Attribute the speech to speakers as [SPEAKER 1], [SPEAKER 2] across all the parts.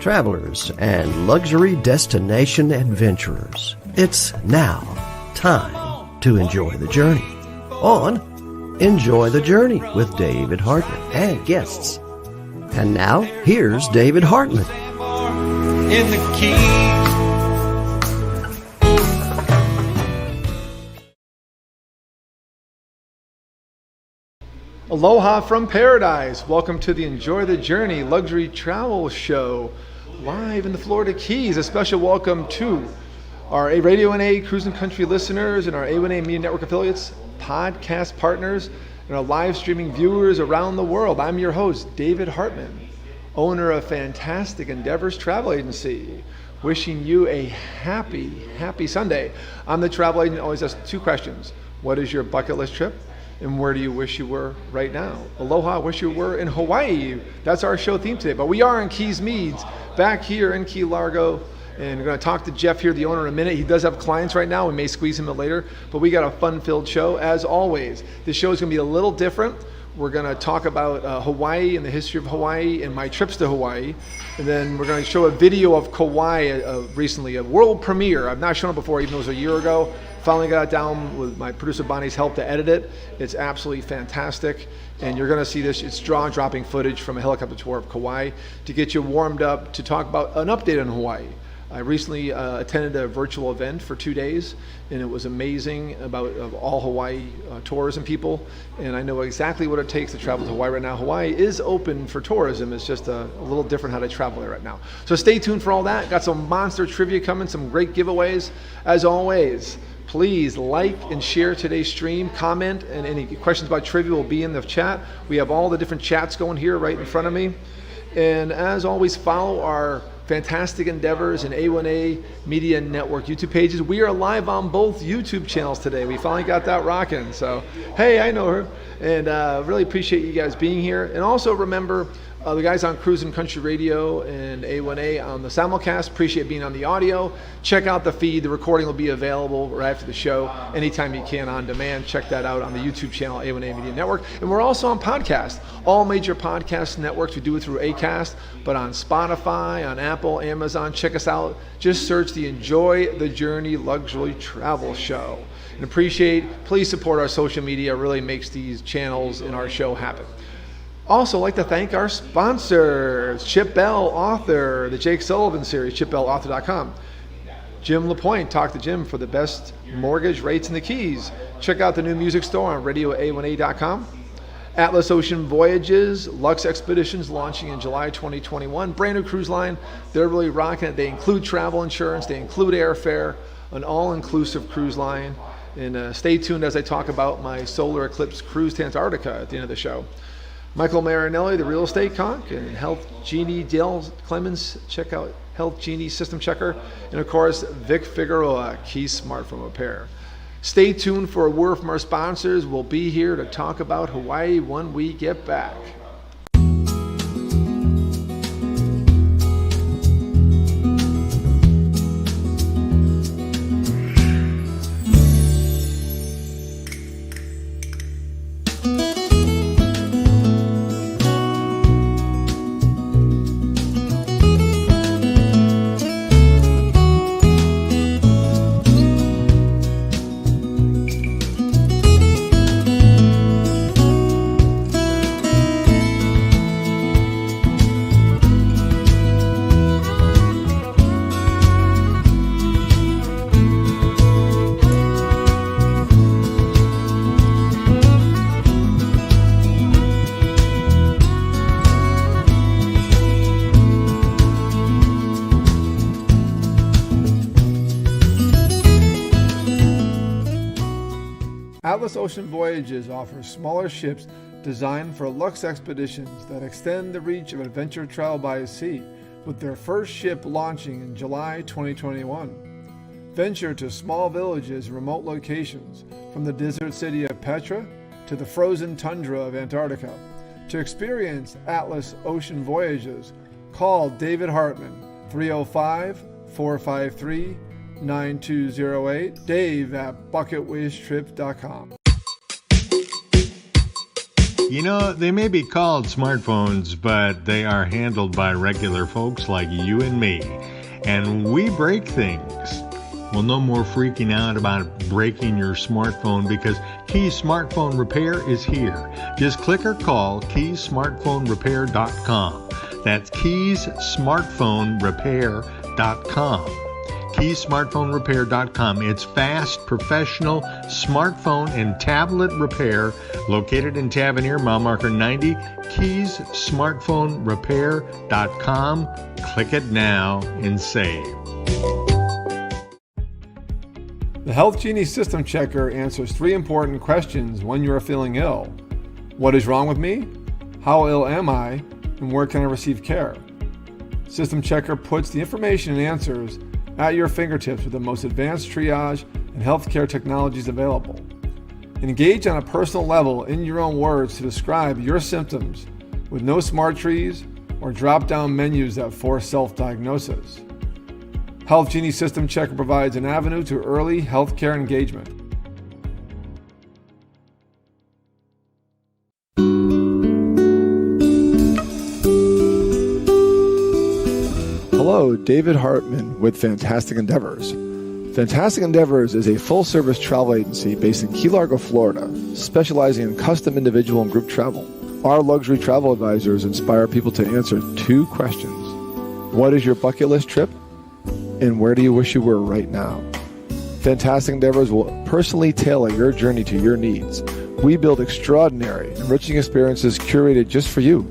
[SPEAKER 1] travelers, and luxury destination adventurers. It's now time to enjoy the journey on Enjoy the Journey with David Hartman and guests. And now, here's David Hartman.
[SPEAKER 2] In the Keys.
[SPEAKER 3] Aloha from paradise. Welcome to the Enjoy the Journey luxury travel show live in the Florida Keys. A special welcome to our RadioA1A Cruising Country listeners and our A1A Media Network affiliates, podcast partners, and our live streaming viewers around the world. I'm your host, David Hartman, owner of Fantastic Endeavors Travel Agency, wishing you a happy Sunday. I'm the travel agent, always ask two questions. What is your bucket list trip? And where do you wish you were right now? Aloha, wish you were in Hawaii. That's our show theme today. But we are in Keys Meads, back here in Key Largo. And we're going to talk to Jeff here, the owner, in a minute. He does have clients right now. We may squeeze him in later. But we got a fun-filled show, as always. This show is going to be a little different. We're going to talk about Hawaii and the history of Hawaii and my trips to Hawaii. And then we're going to show a video of Kauai recently, a world premiere. I've not shown it before, even though it was a year ago. Finally got it down with my producer Bonnie's help to edit it. It's absolutely fantastic. And you're going to see this. It's jaw-dropping footage from a helicopter tour of Kauai to get you warmed up to talk about an update on Hawaii. I recently attended a virtual event for 2 days, and it was amazing about all Hawaii tourism people. And I know exactly what it takes to travel to Hawaii right now. Hawaii is open for tourism. It's just a little different how to travel there right now. So stay tuned for all that. Got some monster trivia coming, some great giveaways. As always, please like and share today's stream, comment, and any questions about trivia will be in the chat. We have all the different chats going here right in front of me. And as always, follow our Fantastic Endeavors and A1A Media Network YouTube pages. We are live on both YouTube channels today. We finally got that rocking. So, hey, I know her. And really appreciate you guys being here. And also remember, the guys on Cruising Country Radio and A1A on the simulcast, appreciate being on the audio. Check out the feed. The recording will be available right after the show anytime you can on demand. Check that out on the YouTube channel, A1A Media Network. And we're also on podcast. All major podcast networks. We do it through Acast, but on Spotify, on Apple, Amazon. Check us out. Just search the Enjoy the Journey Luxury Travel Show. And please support our social media. It really makes these channels and our show happen. Also, like to thank our sponsors, Chip Bell, author, the Jake Sullivan series, chipbellauthor.com. Jim LaPointe, talk to Jim for the best mortgage rates in the Keys. Check out the new music store on RadioA1A.com. Atlas Ocean Voyages, Lux Expeditions launching in July 2021. Brand new cruise line. They're really rocking it. They include travel insurance. They include airfare, an all-inclusive cruise line. And stay tuned as I talk about my solar eclipse cruise to Antarctica at the end of the show. Michael Marinelli, the real estate conch, and Health Genie Dale Clemens. Check out Health Genie System Checker. And of course, Vic Figueroa, Key Smartphone Repair. Stay tuned for a word from our sponsors. We'll be here to talk about Hawaii when we get back. Atlas Ocean Voyages offers smaller ships designed for luxe expeditions that extend the reach of adventure travel by sea, with their first ship launching in July 2021. Venture to small villages and remote locations, from the desert city of Petra to the frozen tundra of Antarctica. To experience Atlas Ocean Voyages, call David Hartman, 305-453-9208, Dave at bucketwishtrip.com.
[SPEAKER 4] they may be called smartphones, but they are handled by regular folks like you and me. And we break things. Well, no more freaking out about breaking your smartphone because Keys Smartphone Repair is here. Just click or call keysmartphonerepair.com. That's keysmartphonerepair.com. keysmartphonerepair.com. It's fast, professional smartphone and tablet repair located in Tavernier, mile marker 90, keysmartphonerepair.com. Click it now and save.
[SPEAKER 3] The Health Genie System Checker answers 3 important questions when you are feeling ill. What is wrong with me? How ill am I? And where can I receive care? System Checker puts the information and answers at your fingertips with the most advanced triage and healthcare technologies available. Engage on a personal level in your own words to describe your symptoms with no smart trees or drop-down menus that force self-diagnosis. Health Genie System Checker provides an avenue to early healthcare engagement. Hello, David Hartman with Fantastic Endeavors. Fantastic Endeavors is a full-service travel agency based in Key Largo, Florida, specializing in custom individual and group travel. Our luxury travel advisors inspire people to answer 2 questions. What is your bucket list trip? And where do you wish you were right now? Fantastic Endeavors will personally tailor your journey to your needs. We build extraordinary, enriching experiences curated just for you.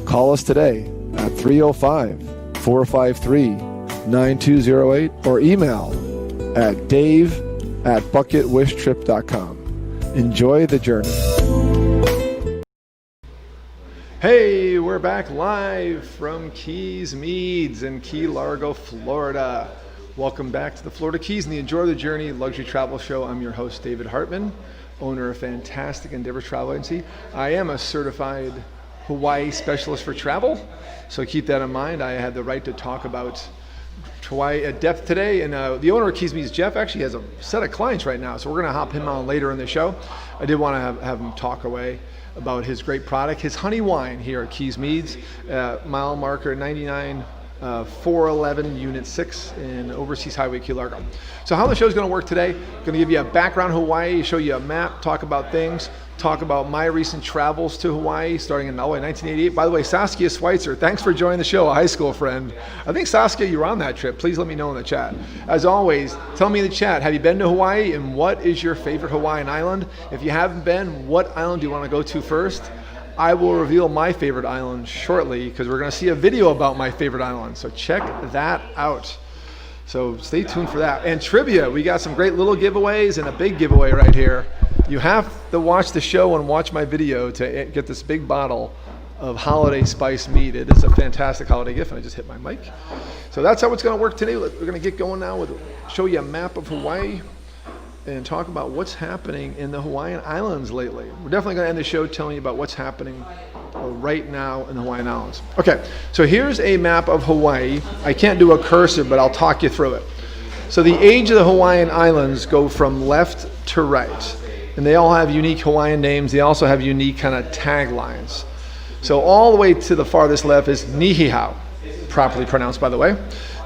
[SPEAKER 3] Call us today at 305-453-9208 or email at dave@bucketwishtrip.com. Enjoy the journey. Hey, we're back live from Keys Meads in Key Largo, Florida. Welcome back to the Florida Keys and the Enjoy the Journey luxury travel show. I'm your host, David Hartman, owner of Fantastic Endeavors Travel Agency. I am a certified Hawaii specialist for travel, so keep that in mind. I had the right to talk about Hawaii at depth today, and the owner of Keys Meads, Jeff, actually has a set of clients right now, so we're going to hop him on later in the show. I did want to have him talk away about his great product, his honey wine here at Keys Meads, mile marker 99 411 Unit 6 in Overseas Highway, Key Largo. So how the show is going to work today, going to give you a background Hawaii, show you a map, talk about things, talk about my recent travels to Hawaii starting in 1988. By the way, Saskia Schweitzer, thanks for joining the show, a high school friend. I think Saskia, you were on that trip. Please let me know in the chat. As always, tell me in the chat, have you been to Hawaii and what is your favorite Hawaiian island? If you haven't been, what island do you want to go to first? I will reveal my favorite island shortly because we're going to see a video about my favorite island. So check that out. So stay tuned for that. And trivia, we got some great little giveaways and a big giveaway right here. You have to watch the show and watch my video to get this big bottle of holiday spice mead. It is a fantastic holiday gift, and I just hit my mic. So that's how it's going to work today. We're going to get going now with show you a map of Hawaii and talk about what's happening in the Hawaiian Islands lately. We're definitely going to end the show telling you about what's happening right now in the Hawaiian Islands. Okay, so here's a map of Hawaii. I can't do a cursor, but I'll talk you through it. So the age of the Hawaiian Islands go from left to right, and they all have unique Hawaiian names. They also have unique kind of taglines. So all the way to the farthest left is Niihau, properly pronounced, by the way.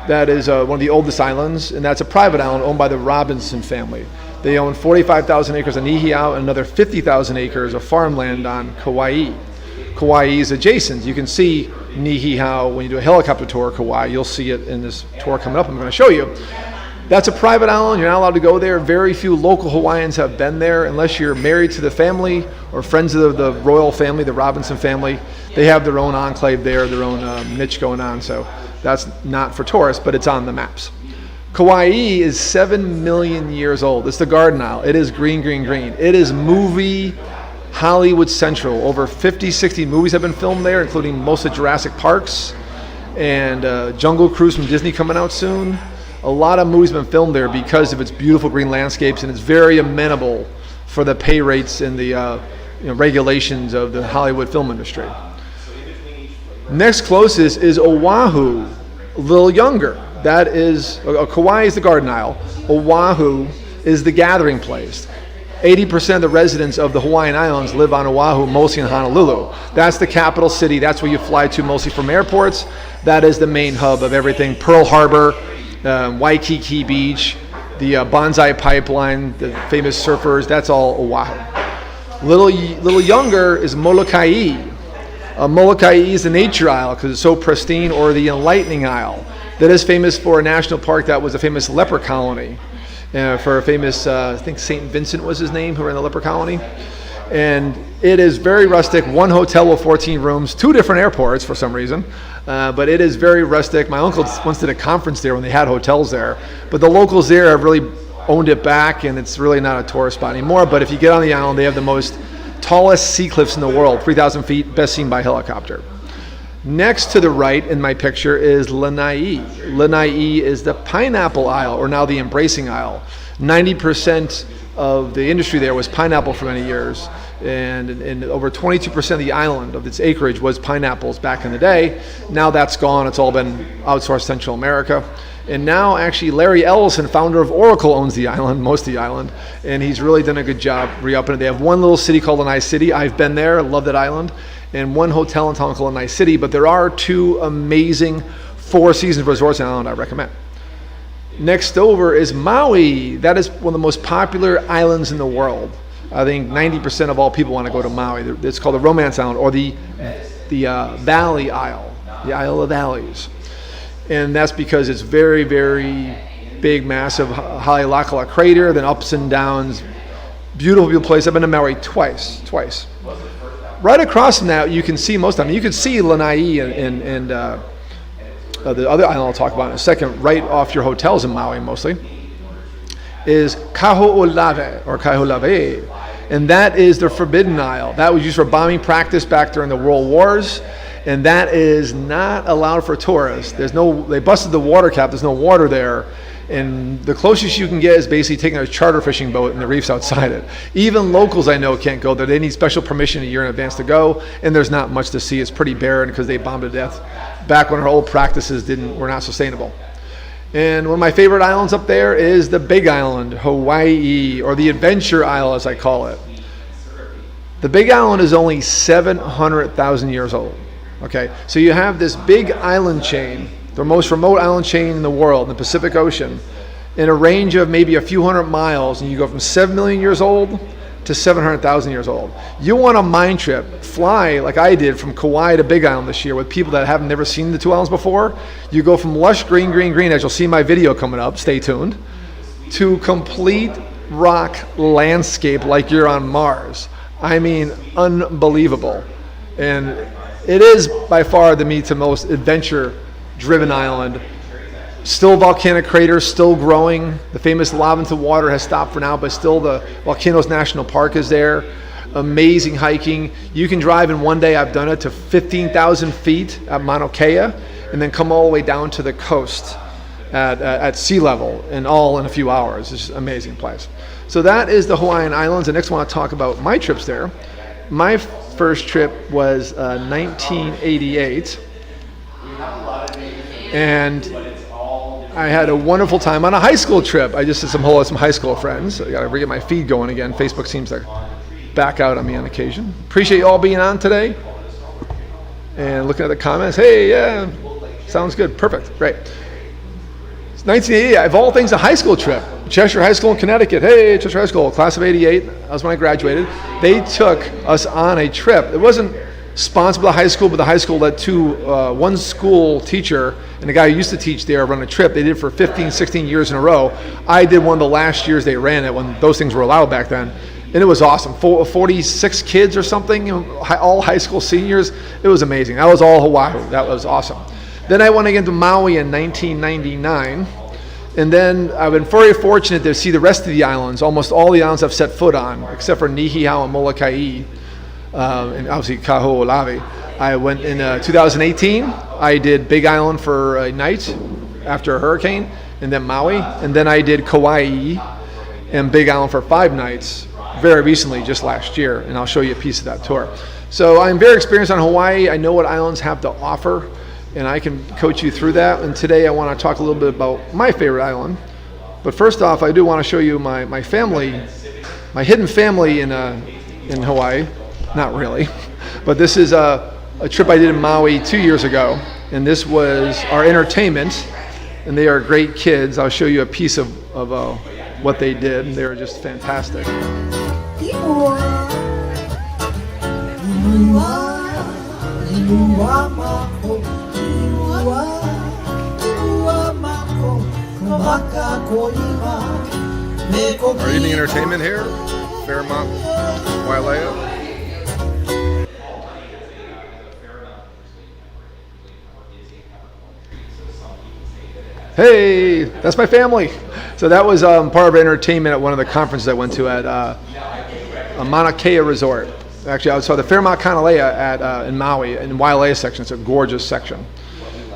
[SPEAKER 3] That is one of the oldest islands, and that's a private island owned by the Robinson family. They own 45,000 acres on Niihau and another 50,000 acres of farmland on Kauai. Kauai is adjacent. You can see Niihau when you do a helicopter tour of Kauai. You'll see it in this tour coming up I'm going to show you. That's a private island. You're not allowed to go there. Very few local Hawaiians have been there unless you're married to the family or friends of the royal family, the Robinson family. They have their own enclave there, their own niche going on. So that's not for tourists, but it's on the maps. Kauai is 7 million years old. It's the Garden Isle. It is green, green, green. It is movie Hollywood Central. Over 50, 60 movies have been filmed there, including most of Jurassic Parks and Jungle Cruise from Disney coming out soon. A lot of movies have been filmed there because of its beautiful green landscapes, and it's very amenable for the pay rates and the regulations of the Hollywood film industry. Next closest is Oahu, a little younger. That is, Kauai is the Garden Isle. Oahu is the gathering place. 80% of the residents of the Hawaiian Islands live on Oahu, mostly in Honolulu. That's the capital city. That's where you fly to mostly from airports. That is the main hub of everything. Pearl Harbor, Waikiki Beach, the Bonsai Pipeline, the famous surfers, that's all Oahu. Little younger is Molokai. Molokai is the Nature Isle because it's so pristine, or the Enlightening Isle. That is famous for a national park that was a famous leper colony. For a famous, I think St. Vincent was his name, who ran the leper colony. And it is very rustic, one hotel with 14 rooms, 2 different airports for some reason. But it is very rustic. My uncle once did a conference there when they had hotels there. But the locals there have really owned it back, and it's really not a tourist spot anymore. But if you get on the island, they have the most tallest sea cliffs in the world, 3,000 feet, best seen by helicopter. Next to the right in my picture is Lanai. Lanai is the Pineapple Isle, or now the Embracing Isle. 90% of the industry there was pineapple for many years, and over 22% of the island, of its acreage, was pineapples back in the day. Now that's gone. It's all been outsourced Central America. And now actually Larry Ellison, founder of Oracle, owns the island, most of the island, and he's really done a good job re-upping it. They have one little city called Lanai City. I've been there, I love that island, and one hotel in town called Lanai City, but there are 2 amazing 4-season resorts on the island I recommend. Next over is Maui. That is one of the most popular islands in the world. I think 90% of all people want to go to Maui. It's called the Romance Island, or the Valley Isle, the Isle of Valleys. And that's because it's very, very big, massive Haleakala crater, then ups and downs. Beautiful place. I've been to Maui twice. Right across from that, you can see most of them. You can see Lanai and the other island I'll talk about in a second, right off your hotels in Maui mostly, is Kaho'olawe, or Kaho'olawe. And that is the Forbidden Isle. That was used for bombing practice back during the World Wars. And that is not allowed for tourists. They busted the water cap, there's no water there. And the closest you can get is basically taking a charter fishing boat and the reefs outside it. Even locals I know can't go there. They need special permission a year in advance to go, and there's not much to see. It's pretty barren because they bombed to death back when our old practices were not sustainable. And one of my favorite islands up there is the Big Island, Hawaii, or the Adventure Isle as I call it. The Big Island is only 700,000 years old. Okay, so you have this big island chain, the most remote island chain in the world, in the Pacific Ocean, in a range of maybe a few hundred miles, and you go from 7 million years old to 700,000 years old. You want a mind trip, fly like I did from Kauai to Big Island this year with people that have never seen the 2 islands before. You go from lush green, as you'll see in my video coming up, stay tuned, to complete rock landscape like you're on Mars. I mean, unbelievable. And it is by far the most adventure-driven island. Still volcanic craters, still growing. The famous lava into water has stopped for now, but still the Volcanoes National Park is there. Amazing hiking. You can drive in one day, I've done it, to 15,000 feet at Mauna Kea, and then come all the way down to the coast at sea level, and all in a few hours. It's just an amazing place. So that is the Hawaiian Islands. And next I want to talk about my trips there. My first trip was 1988, and I had a wonderful time on a high school trip. I just did some high school friends. I got to get my feed going again. Facebook seems to back out on me on occasion. Appreciate you all being on today and looking at the comments. Hey, yeah, sounds good. Perfect. Great. It's 1988. Of all things, a high school trip. Cheshire High School in Connecticut. Hey, Cheshire High School, class of 88. That was when I graduated. They took us on a trip. It wasn't sponsored by the high school, but the high school let one school teacher and the guy who used to teach there run a trip. They did it for 15, 16 years in a row. I did one of the last years they ran it when those things were allowed back then. And it was awesome. 46 kids or something, all high school seniors. It was amazing. That was all Hawaii. That was awesome. Then I went again to Maui in 1999. And then I've been very fortunate to see the rest of the islands. Almost all the islands I've set foot on, except for Niihau and Molokai, and obviously Kaho'olawe. I went in 2018. I did Big Island for a night after a hurricane, and then Maui. And then I did Kauai and Big Island for 5 nights very recently, just last year. And I'll show you a piece of that tour. So I'm very experienced on Hawaii. I know what islands have to offer, and I can coach you through that. And today I want to talk a little bit about my favorite island. But first off, I do want to show you my family, my hidden family in Hawaii. Not really, but this is a trip I did in Maui 2 years ago, and this was our entertainment, and they are great kids. I'll show you a piece of what they did, and they were just fantastic. Our evening entertainment here, Fairmont, Wailea. Hey, that's my family. So that was part of entertainment at one of the conferences I went to at a Mauna Kea resort. Actually, I saw the Fairmont Kanalea in Maui, in Wailea section. It's a gorgeous section.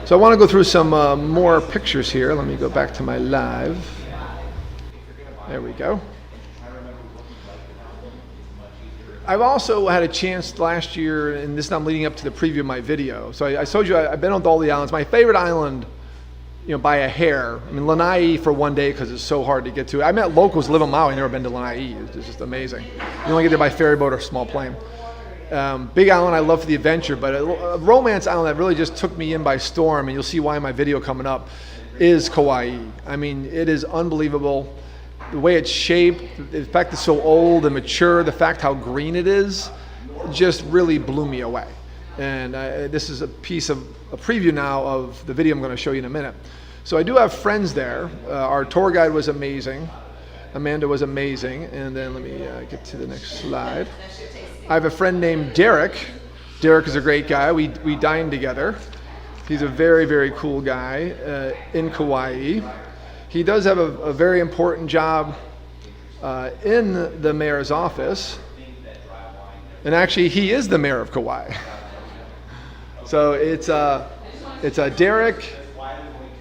[SPEAKER 3] So I want to go through some more pictures here. Let me go back to my live. There we go. I've also had a chance last year, and this is not leading up to the preview of my video. So I told you I've been on all the islands. My favorite island, by a hair. I mean, Lanai for one day because it's so hard to get to. I met locals who live on Maui, never been to Lanai. It's just amazing. You only get there by ferry boat or small plane. Big island I love for the adventure, but a romance island that really just took me in by storm, and you'll see why in my video coming up, is Kauai. I mean, it is unbelievable. The way it's shaped, the fact it's so old and mature, the fact how green it is, just really blew me away. And this is a piece of a preview now of the video I'm going to show you in a minute. So I do have friends there. Our tour guide was amazing. Amanda was amazing. And then let me get to the next slide. I have a friend named Derek. Derek is a great guy. We dined together. He's a very, very cool guy in Kauai. He does have a very important job in the mayor's office. And actually, he is the mayor of Kauai. So it's Derek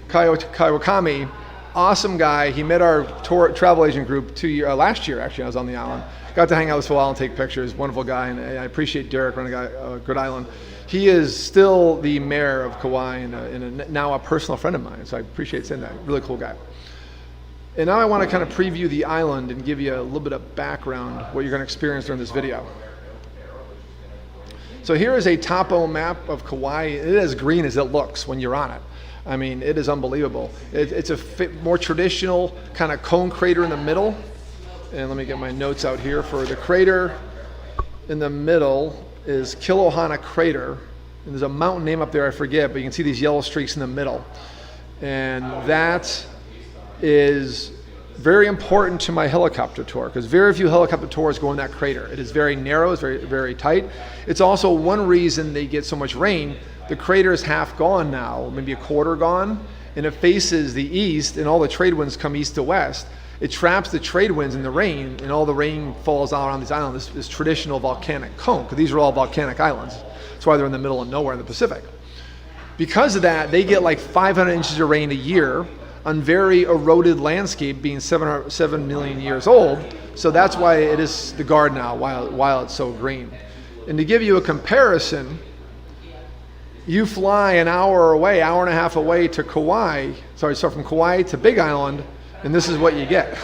[SPEAKER 3] Kaiwakami, awesome guy. He met our travel agent group last year, actually. I was on the island. Got to hang out with us for a while and take pictures. Wonderful guy, and I appreciate Derek running a good island. He is still the mayor of Kauai and now a personal friend of mine, so I appreciate saying that. Really cool guy. And now I want to kind of preview the island and give you a little bit of background, what you're going to experience during this video. So here is a topo map of Kauai. It is as green as it looks when you're on it. I mean, it is unbelievable. It's a more traditional kind of cone crater in the middle. And let me get my notes out here. For the crater in the middle is Kilohana Crater. And there's a mountain name up there, I forget, but you can see these yellow streaks in the middle. And that is very important to my helicopter tour, because very few helicopter tours go in that crater. It is very narrow, it's very, very tight. It's also one reason they get so much rain. The crater is half gone now, maybe a quarter gone, and it faces the east, and all the trade winds come east to west. It traps the trade winds in the rain, and all the rain falls out on these islands, this traditional volcanic cone, because these are all volcanic islands. That's why they're in the middle of nowhere in the Pacific. Because of that, they get like 500 inches of rain a year on very eroded landscape, being 7 million years old. So that's why it is the garden now, while it's so green. And to give you a comparison, you fly an hour away, hour and a half away to Kauai, so from Kauai to Big Island, and this is what you get.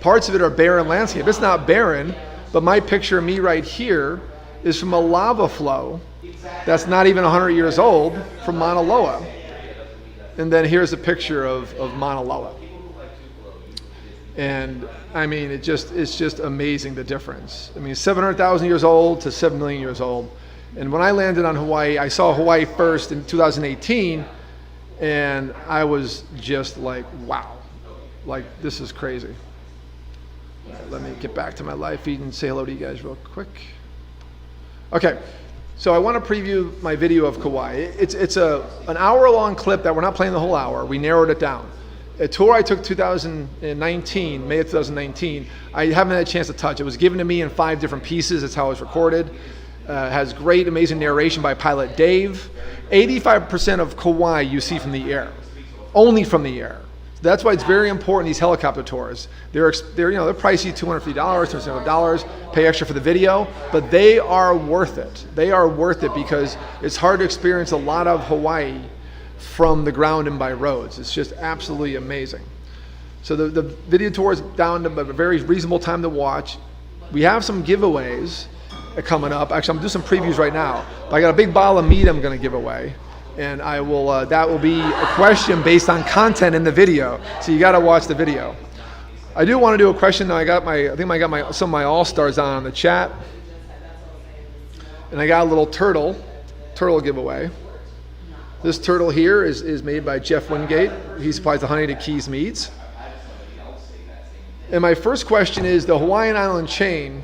[SPEAKER 3] Parts of it are barren landscape. It's not barren, but my picture of me right here is from a lava flow that's not even 100 years old from Mauna Loa. And then here's a picture of Mauna Loa. And I mean, it's just amazing, the difference. I mean, 700,000 years old to 7 million years old. And when I landed on Hawaii, I saw Hawaii first in 2018, and I was just like, wow, like this is crazy. All right, let me get back to my live feed and say hello to you guys real quick. Okay. So I want to preview my video of Kauai. It's an hour-long clip that we're not playing the whole hour. We narrowed it down. A tour I took 2019, May of 2019, I haven't had a chance to touch. It was given to me in 5 different pieces. That's how it was recorded. Has great, amazing narration by pilot Dave. 85% of Kauai you see from the air, only from the air. That's why it's very important, these helicopter tours. They're pricey, $250, $200, pay extra for the video, but they are worth it. They are worth it because it's hard to experience a lot of Hawaii from the ground and by roads. It's just absolutely amazing. So the video tour is down to a very reasonable time to watch. We have some giveaways coming up. Actually, I'm going to do some previews right now. But I got a big bottle of mead I'm going to give away. And I will. That will be a question based on content in the video. So you got to watch the video. I do want to do a question. I think I got some of my all-stars on the chat. And I got a little turtle giveaway. This turtle here is made by Jeff Wingate. He supplies the honey to Keys Meads. And my first question is, the Hawaiian Island chain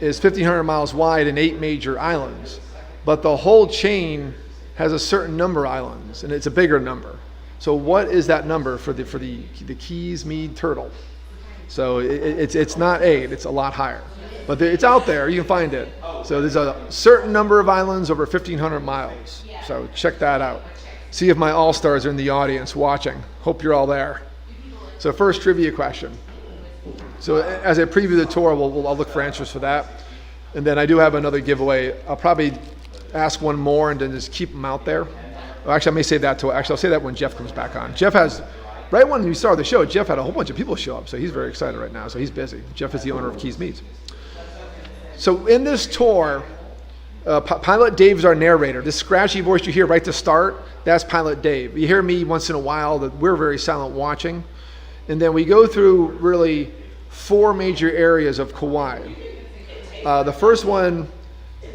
[SPEAKER 3] is 1,500 miles wide and 8 major islands. But the whole chain has a certain number of islands, and it's a bigger number. So what is that number for the Keys Mead turtle? So it's not 8, it's a lot higher. But it's out there, you can find it. So there's a certain number of islands over 1,500 miles. So check that out. See if my all-stars are in the audience watching. Hope you're all there. So first trivia question. So as I preview the tour, I'll look for answers for that. And then I do have another giveaway. I'll probably ask one more and then just keep them out there. Well, actually, I may say that I'll say that when Jeff comes back on. Jeff has, right when we started the show, Jeff had a whole bunch of people show up. So he's very excited right now. So he's busy. Jeff is the owner of Keys Meads. So in this tour, Pilot Dave is our narrator. This scratchy voice you hear right to start, that's Pilot Dave. You hear me once in a while, that we're very silent watching. And then we go through really 4 major areas of Kauai. The first one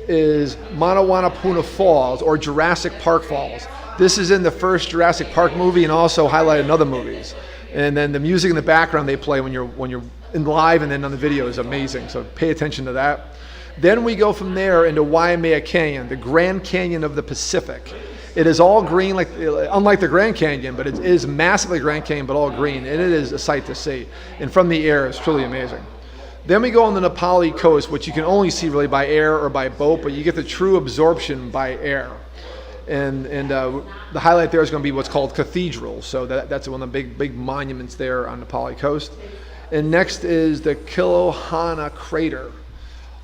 [SPEAKER 3] is Manawanapuna Falls, or Jurassic Park Falls. This is in the first Jurassic Park movie and also highlighted in other movies. And then the music in the background they play when you're in live and then on the video is amazing. So pay attention to that. Then we go from there into Waimea Canyon, the Grand Canyon of the Pacific. It is all green, unlike the Grand Canyon, but it is massively Grand Canyon, but all green, and it is a sight to see. And from the air, it's truly amazing. Then we go on the Nepali coast, which you can only see really by air or by boat, but you get the true absorption by air. And the highlight there is going to be what's called cathedrals. So that's one of the big monuments there on the Nepali coast. And next is the Kilohana crater.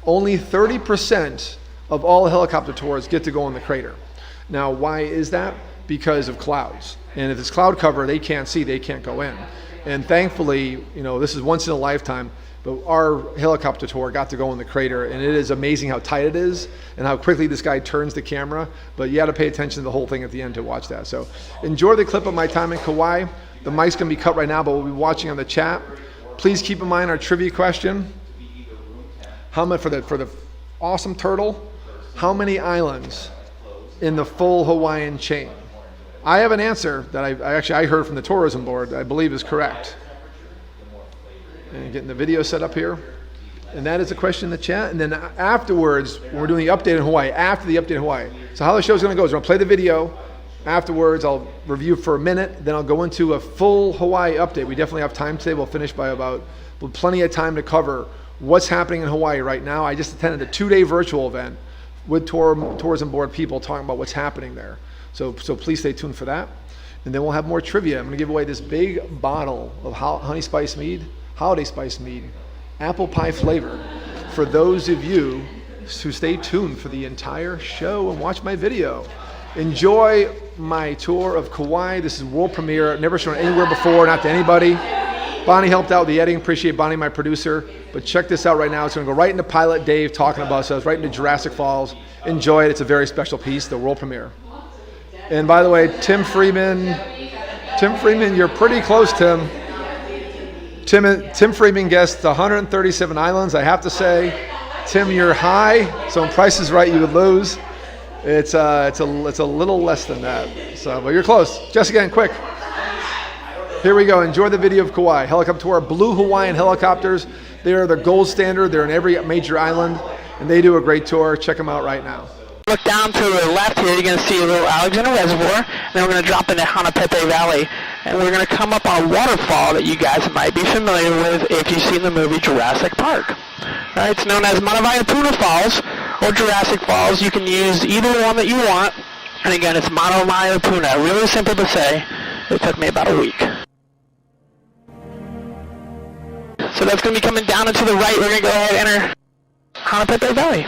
[SPEAKER 3] Only 30% of all helicopter tours get to go in the crater. Now, why is that? Because of clouds. And if it's cloud cover, they can't see, they can't go in. And thankfully, this is once in a lifetime, but our helicopter tour got to go in the crater, and it is amazing how tight it is and how quickly this guy turns the camera. But you got to pay attention to the whole thing at the end to watch that. So enjoy the clip of my time in Kauai. The mic's going to be cut right now, but we'll be watching on the chat. Please keep in mind our trivia question. How much for the awesome turtle? How many islands in the full Hawaiian chain? I have an answer that I heard from the tourism board that I believe is correct. And getting the video set up here. And that is a question in the chat. And then afterwards, when we're doing the update in Hawaii, after the update in Hawaii. So how the show's going to go is we're going to play the video. Afterwards, I'll review for a minute. Then I'll go into a full Hawaii update. We definitely have time today. We'll finish by with plenty of time to cover what's happening in Hawaii right now. I just attended a 2-day virtual event with tourism board people talking about what's happening there. So please stay tuned for that. And then we'll have more trivia. I'm going to give away this big bottle of honey spice mead, holiday spice mead, apple pie flavor, for those of you who stay tuned for the entire show and watch my video. Enjoy my tour of Kauai. This is world premiere. Never shown anywhere before, not to anybody. Bonnie helped out with the editing. Appreciate Bonnie, my producer. But check this out right now. It's going to go right into Pilot Dave talking about us, right into Jurassic Falls. Enjoy it. It's a very special piece, the world premiere. And by the way, Tim Freeman, you're pretty close, Tim. Tim Freeman guessed 137 islands. I have to say, Tim, you're high. So when Price is Right, you would lose. It's a little less than that. So, but you're close. Just again, quick. Here we go. Enjoy the video of Kauai. Helicopter tour. Blue Hawaiian helicopters. They are the gold standard. They're in every major island, and they do a great tour. Check them out right now.
[SPEAKER 5] Look down to the left here. You're going to see a little Alexander Reservoir. Then we're going to drop into Hanapepe Valley, and we're going to come up on a waterfall that you guys might be familiar with if you've seen the movie Jurassic Park. Right? It's known as Manawanapuna Falls or Jurassic Falls. You can use either one that you want. And again, it's Manawanapuna. Really simple to say. It took me about a week. So that's going to be coming down and to the right. We're going to go ahead and enter Hanapepe Valley.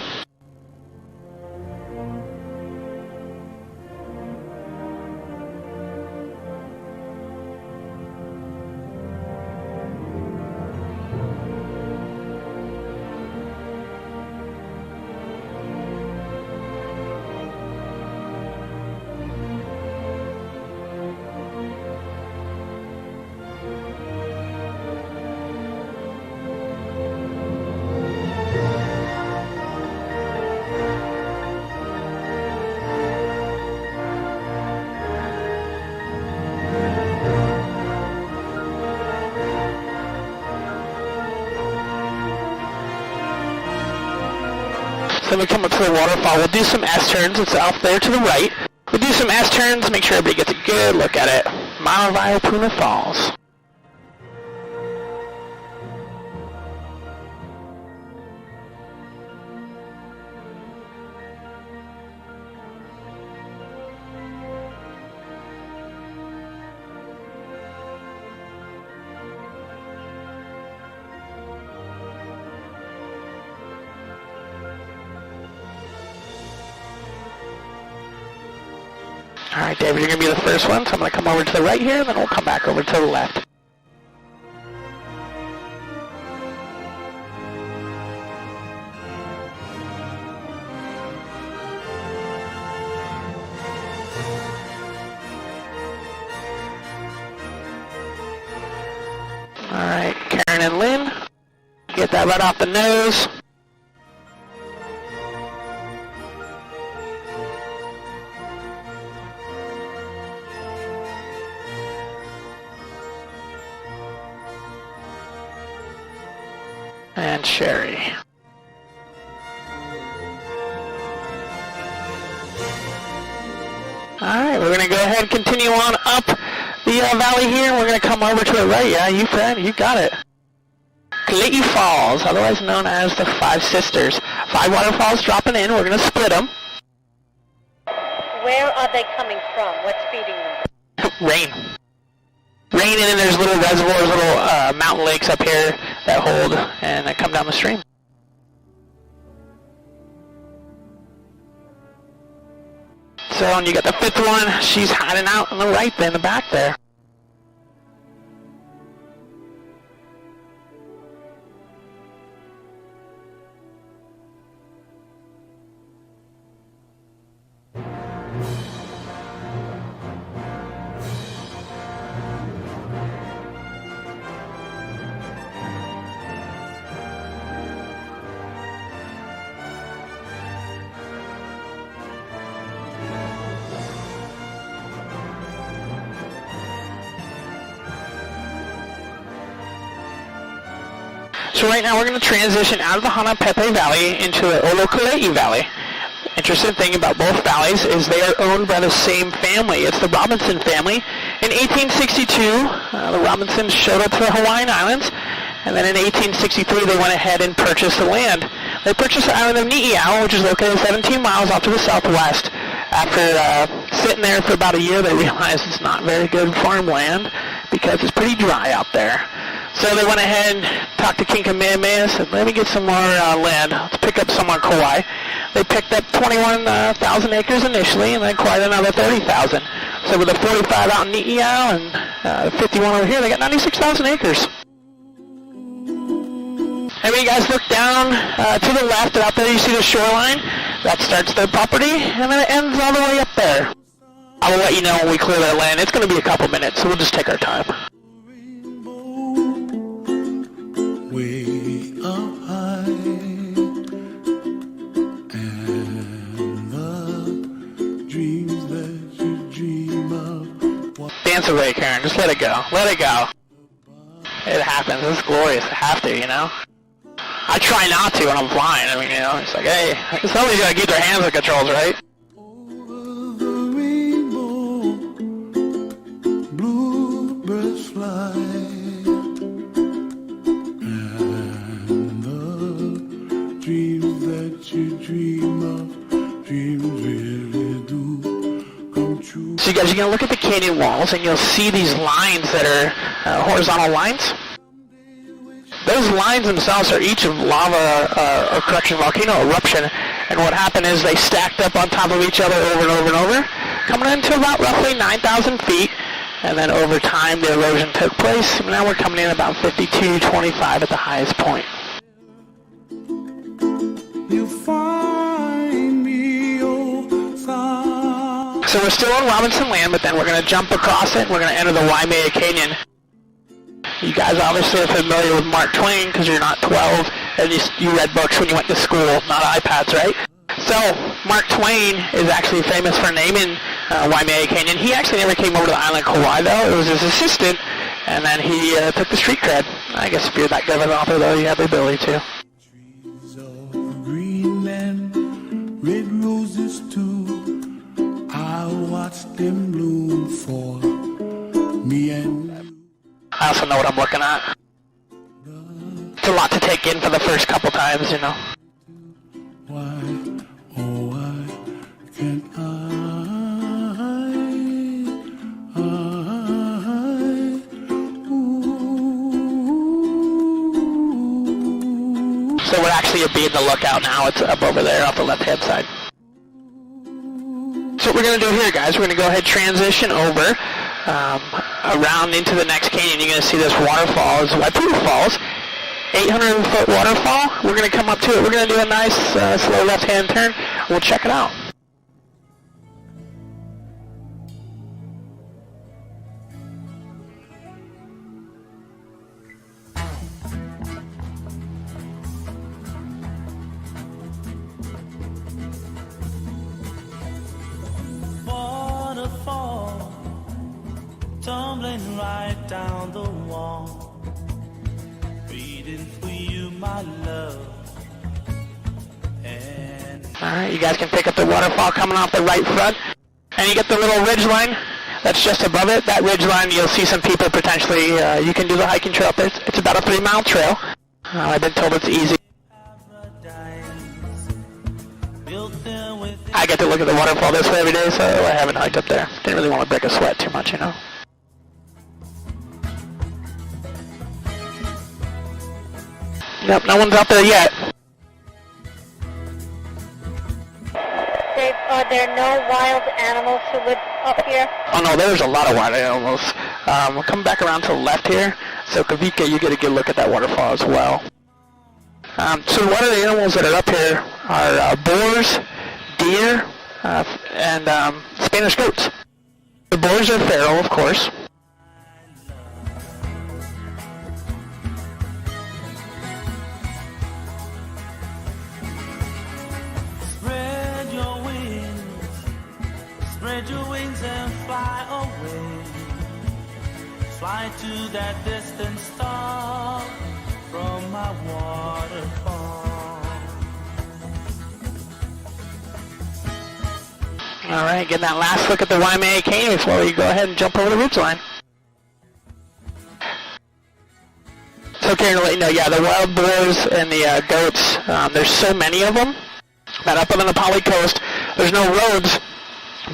[SPEAKER 5] Then we come up to the waterfall. We'll do some S-turns. It's off there to the right. We'll do some S-turns, make sure everybody gets a good look at it. Mauna Vaipuna Falls. All right, David, you're going to be the first one, so I'm going to come over to the right here, and then we'll come back over to the left. All right, Karen and Lynn, get that right off the nose. And Sherry. Alright, we're going to go ahead and continue on up the valley here. We're going to come over to the right. Yeah, you got it. Kalei Falls, otherwise known as the Five Sisters. 5 waterfalls dropping in. We're going to split them.
[SPEAKER 6] Where are they coming from? What's feeding them?
[SPEAKER 5] Rain. Rain, and then there's little reservoirs, little mountain lakes up here that hold and that come down the stream. So, and you got the 5th one. She's hiding out on the right there, in the back there. So right now we're going to transition out of the Hanapepe Valley into the Olokalei Valley. Interesting thing about both valleys is they are owned by the same family. It's the Robinson family. In 1862, the Robinsons showed up to the Hawaiian Islands, and then in 1863 they went ahead and purchased the land. They purchased the island of Ni'iau, which is located 17 miles off to the southwest. After sitting there for about a year, they realized it's not very good farmland because it's pretty dry out there. So they went ahead and talked to King Kamehameha, said, let me get some more land to pick up some on Kauai. They picked up 21,000 acres initially, and then acquired another 30,000. So with the 45 out in Ni'iau and 51 over here, they got 96,000 acres. And when you guys look down to the left, out there you see the shoreline. That starts their property, and then it ends all the way up there. I will let you know when we clear their land. It's going to be a couple minutes, so we'll just take our time.
[SPEAKER 7] Way up high, and the dreams that you dream of.
[SPEAKER 5] Dance away, Karen. Just let it go. Let it go. It happens. It's glorious to have to, you know? I try not to when I'm flying. I mean, you know, it's like, hey, somebody's got to keep their hands on controls, right?
[SPEAKER 7] Over the rainbow, bluebirds fly. Dreams that you dream of, dreams really do come true.
[SPEAKER 5] So you guys are going to look at the canyon walls, and you'll see these lines that are horizontal lines. Those lines themselves are each of lava, or correction, volcano eruption. And what happened is they stacked up on top of each other over and over and over, coming into about roughly 9,000 feet. And then over time, the erosion took place. And now we're coming in about 52.25 at the highest point.
[SPEAKER 7] You find me, oh,
[SPEAKER 5] So we're still on Robinson land, but then we're going to jump across it, and we're going to enter the Waimea Canyon. You guys obviously are familiar with Mark Twain because you're not 12, and you read books when you went to school, not iPads, right? So Mark Twain is actually famous for naming Waimea Canyon. He actually never came over to the island of Kauai, though. It was his assistant, and then he took the street cred. I guess if you're that good of an author, though, you have the ability to.
[SPEAKER 7] trees of Greenland watch them bloom for me and you.
[SPEAKER 5] I also know what I'm looking at. It's a lot to take in for the first couple times, you know.
[SPEAKER 7] Why, oh why can't
[SPEAKER 5] So we're actually being the lookout now. It's up over there off the left-hand side. So what we're going to do here, guys, we're going to go ahead and transition over around into the next canyon. You're going to see this waterfall. It's Waiputa Falls, 800-foot waterfall. We're going to come up to it. We're going to do a nice slow left-hand turn. We'll check it out.
[SPEAKER 8] Waterfall tumbling right down the wall, breathing for you, my love. And
[SPEAKER 5] Alright, you guys can pick up the waterfall coming off the right front. And you get the little ridge line that's just above it. That ridge line, you'll see some people potentially, you can do the hiking trail up there. It's about a 3-mile trail. I've been told it's easy. I get to look at the waterfall this way every day, so I haven't hiked up there. Didn't really want to break a sweat too much, you know. Nope, no one's up there yet.
[SPEAKER 6] Dave, are there no wild animals who live up here?
[SPEAKER 5] Oh no, there's a lot of wild animals. We'll come back around to the left here. So Kavika, you get a good look at that waterfall as well. So one of the animals that are up here are boars, deer, and Spanish goats. The boars are feral, of course.
[SPEAKER 8] spread your wings and fly away. Fly to that distant star from my waterfall.
[SPEAKER 5] All right, getting that last look at the RadioA1A Canyon before we go ahead and jump over the ridge line. So Karen, to let you know, yeah, the wild boars and the goats, there's so many of them that up on the Nepali coast, there's no roads,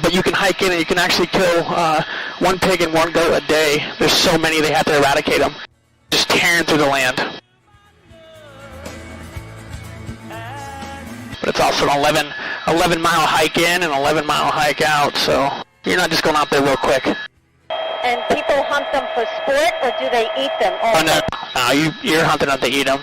[SPEAKER 5] but you can hike in and you can actually kill one pig and one goat a day. There's so many, they have to eradicate them, just tearing through the land. But it's also an 11-mile hike in and 11-mile hike out, so you're not just going out there real quick.
[SPEAKER 6] And people hunt them for sport, or do they eat them?
[SPEAKER 5] Oh no, you're hunting them to eat them.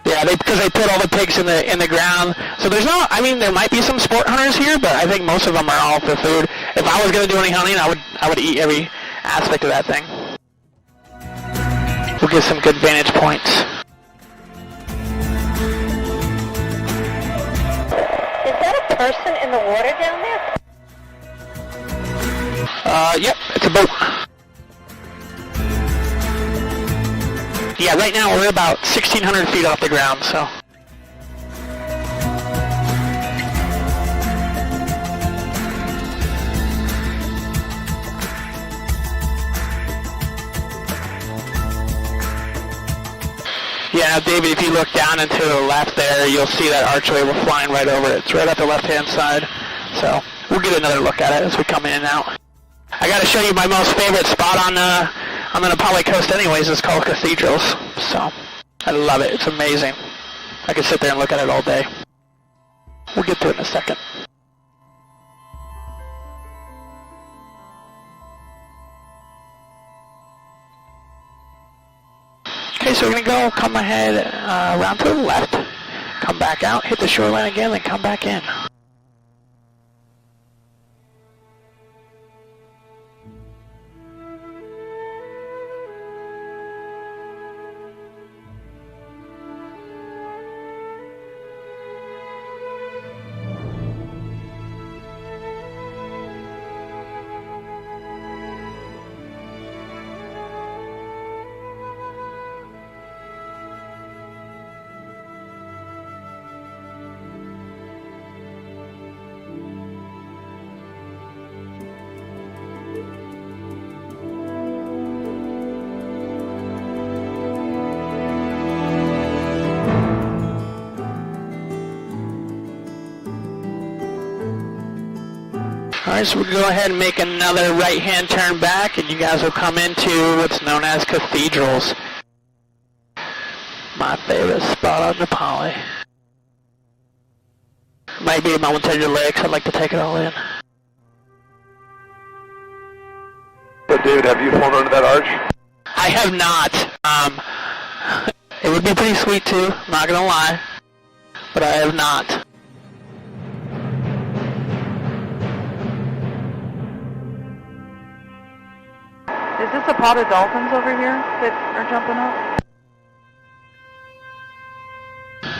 [SPEAKER 5] Yeah, because they put all the pigs in the ground. So there's no, I mean, there might be some sport hunters here, but I think most of them are all for food. If I was going to do any hunting, I would eat every aspect of that thing. We'll get some good vantage points.
[SPEAKER 6] Is that a person in the water down there?
[SPEAKER 5] Yep, it's a boat. Yeah, right now we're about 1,600 feet off the ground, so. Yeah, David, if you look down and to the left there, you'll see that archway. We're flying right over it. It's right at the left-hand side. So we'll get another look at it as we come in and out. I got to show you my most favorite spot on the Nepali coast anyways. It's called Cathedrals. So I love it. It's amazing. I could sit there and look at it all day. We'll get to it in a second. Okay, so we're going to go, come ahead, around to the left, come back out, hit the shoreline again, then come back in. Alright, so we'll go ahead and make another right-hand turn back, and you guys will come into what's known as cathedrals. My favorite spot on the Poly. Might be a moment to your legs, I'd like to take it all in.
[SPEAKER 9] But David, have you flown under that arch?
[SPEAKER 5] I have not. It would be pretty sweet too, I'm not gonna lie. But I have not.
[SPEAKER 10] Is this a pod of dolphins over here that are jumping up?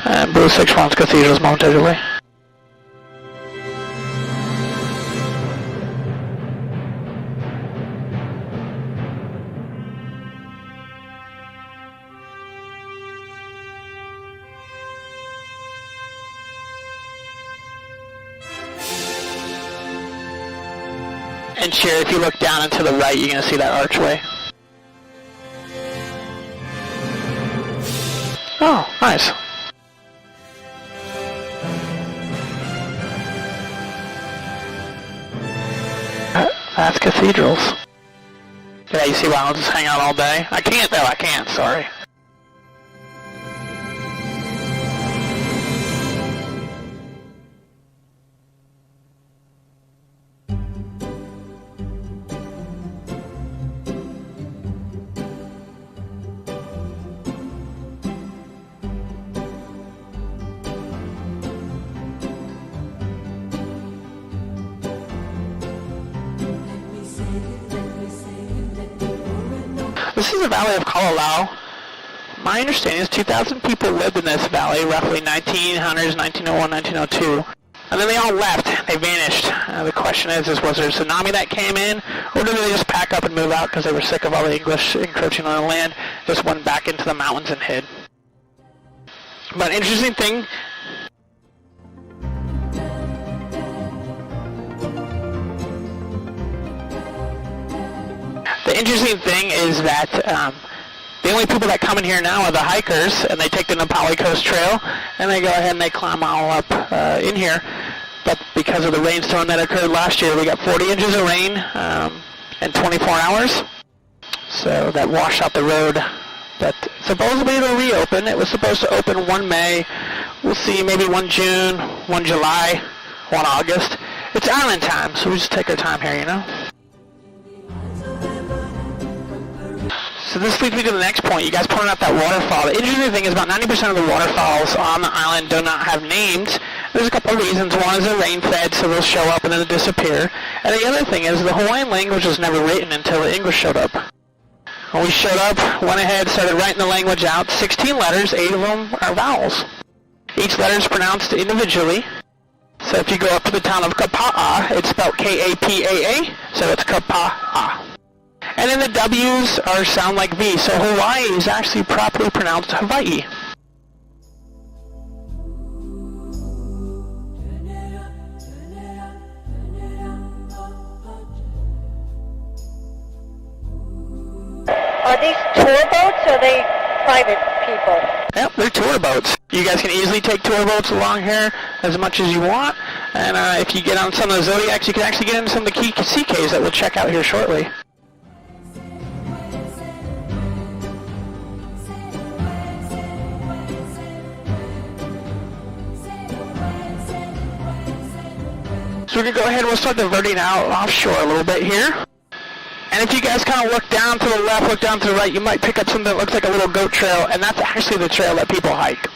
[SPEAKER 5] And Blue 61's cathedrals momentarily. And Sherry, if you look down and to the right, you're going to see that archway. Oh, nice. That's cathedrals. Yeah, you see why I'll just hang out all day? I can't though, I can't, sorry. This is the Valley of Kalalau. My understanding is 2,000 people lived in this valley, roughly 1900s, 1901, 1902. And then they all left. They vanished. The question is was there a tsunami that came in, or did they just pack up and move out because they were sick of all the English encroaching on the land, just went back into the mountains and hid? But interesting thing, the interesting thing is that the only people that come in here now are the hikers, and they take the Nepali Coast Trail, and they go ahead and they climb all up in here. But because of the rainstorm that occurred last year, we got 40 inches of rain in 24 hours. So that washed out the road. But supposedly it'll reopen. It was supposed to open 1 May. We'll see, maybe 1 June, 1 July, 1 August. It's island time, so we just take our time here, you know? So this leads me to the next point. You guys pointed out that waterfall. The interesting thing is about 90% of the waterfalls on the island do not have names. There's a couple of reasons. One is they're rain-fed, so they'll show up and then disappear. And the other thing is the Hawaiian language was never written until the English showed up. When we showed up, went ahead, started writing the language out. 16 letters, 8 of them are vowels. Each letter is pronounced individually. So if you go up to the town of Kapa'a, it's spelled K-A-P-A-A, so it's Kapa'a. And then the W's sound like V, so Hawaii is actually properly pronounced Hawaii.
[SPEAKER 6] Are these tour boats or are they private people?
[SPEAKER 5] Yep, they're tour boats. You guys can easily take tour boats along here as much as you want. And if you get on some of the Zodiacs, you can actually get into some of the key sea caves that we'll check out here shortly. So we're going to go ahead and we'll start diverting out offshore a little bit here. And if you guys kind of look down to the left, look down to the right, you might pick up something that looks like a little goat trail, and that's actually the trail that people hike.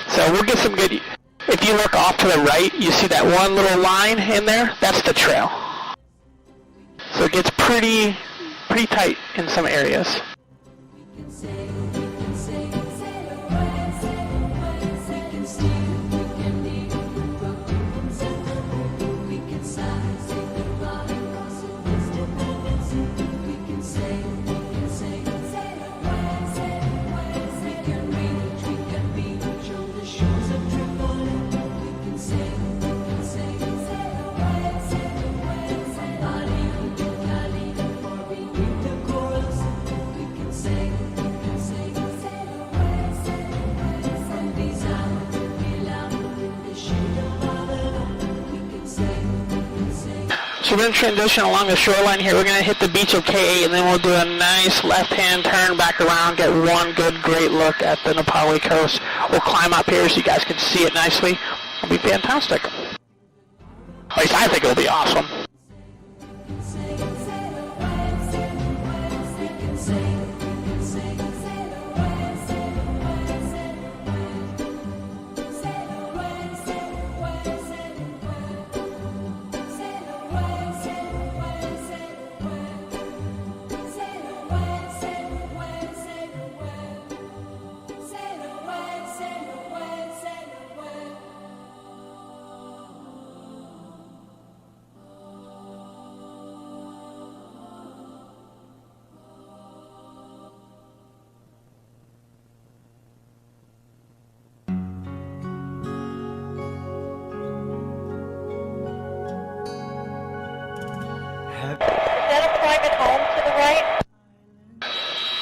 [SPEAKER 5] So we'll get some good... If you look off to the right, you see that one little line in there? That's the trail. So it gets pretty tight in some areas. So we're going to transition along the shoreline here. We're going to hit the beach of K8, and then we'll do a nice left-hand turn back around, get one good, great look at the Nepali coast. We'll climb up here so you guys can see it nicely. It'll be fantastic. At least I think it'll be awesome.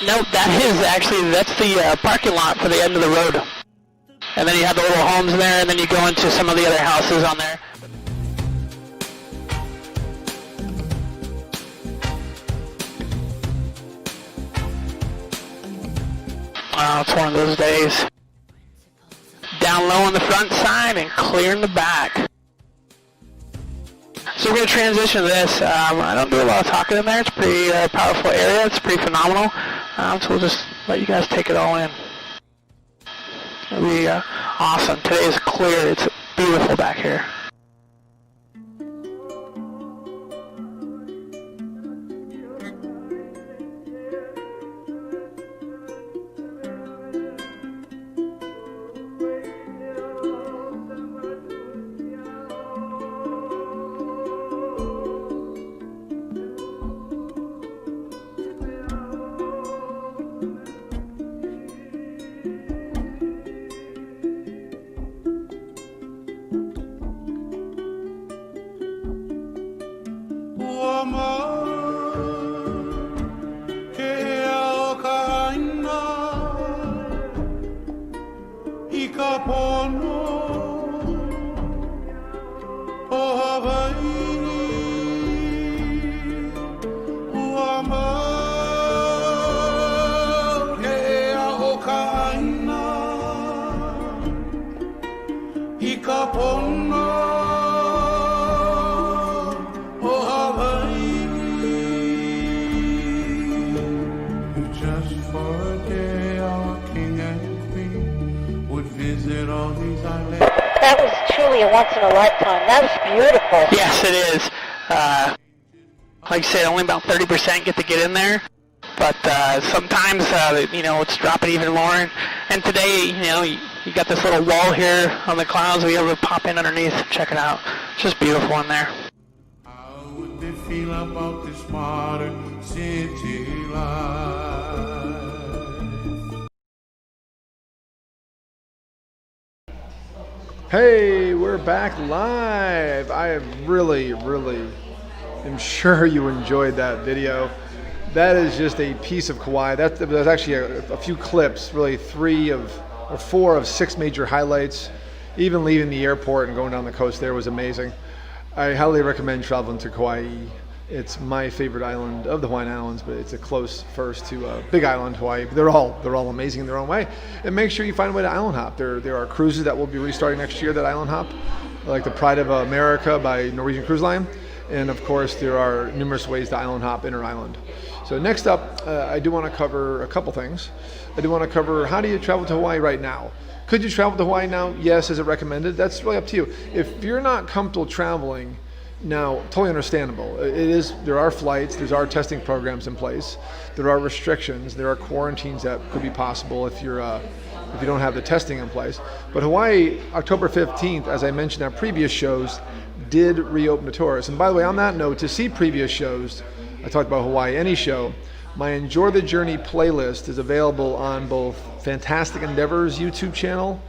[SPEAKER 5] Nope, that's the parking lot for the end of the road. And then you have the little homes there, and then you go into some of the other houses on there. Oh, it's one of those days. Down low on the front side and clear in the back. So we're going to transition to this. I don't do a lot of talking in there. It's a pretty powerful area. It's pretty phenomenal. So we'll just let you guys take it all in. It'll be awesome. Today is clear. It's beautiful back here.
[SPEAKER 6] That was truly a once-in-a-lifetime. That was beautiful.
[SPEAKER 5] Yes, it is. Like I said, only about 30% get to get in there. But sometimes, it's dropping even more. And today, you got this little wall here on the clouds. We able to pop in underneath and check it out. It's just beautiful in there.
[SPEAKER 7] How would they feel about this modern city life?
[SPEAKER 3] Hey, we're back live. I really am sure you enjoyed that video. That is just a piece of Kauai. There's actually a few clips, really 4 of 6 major highlights. Even leaving the airport and going down the coast there was amazing. I highly recommend traveling to Kauai. It's my favorite island of the Hawaiian Islands, but it's a close first to Big Island, Hawaii. They're all amazing in their own way. And make sure you find a way to island hop. There are cruises that will be restarting next year that island hop, like the Pride of America by Norwegian Cruise Line. And of course, there are numerous ways to island hop inter-island. So next up, I do want to cover a couple things. I do want to cover, how do you travel to Hawaii right now? Could you travel to Hawaii now? Yes. Is it recommended? That's really up to you. If you're not comfortable traveling now, totally understandable. There are flights, there are testing programs in place, there are restrictions, there are quarantines that could be possible if you don't have the testing in place. But Hawaii, October 15th, as I mentioned on previous shows, did reopen to tourists. And by the way, on that note, to see previous shows, I talked about Hawaii Any Show, my Enjoy the Journey playlist is available on both Fantastic Endeavors YouTube channel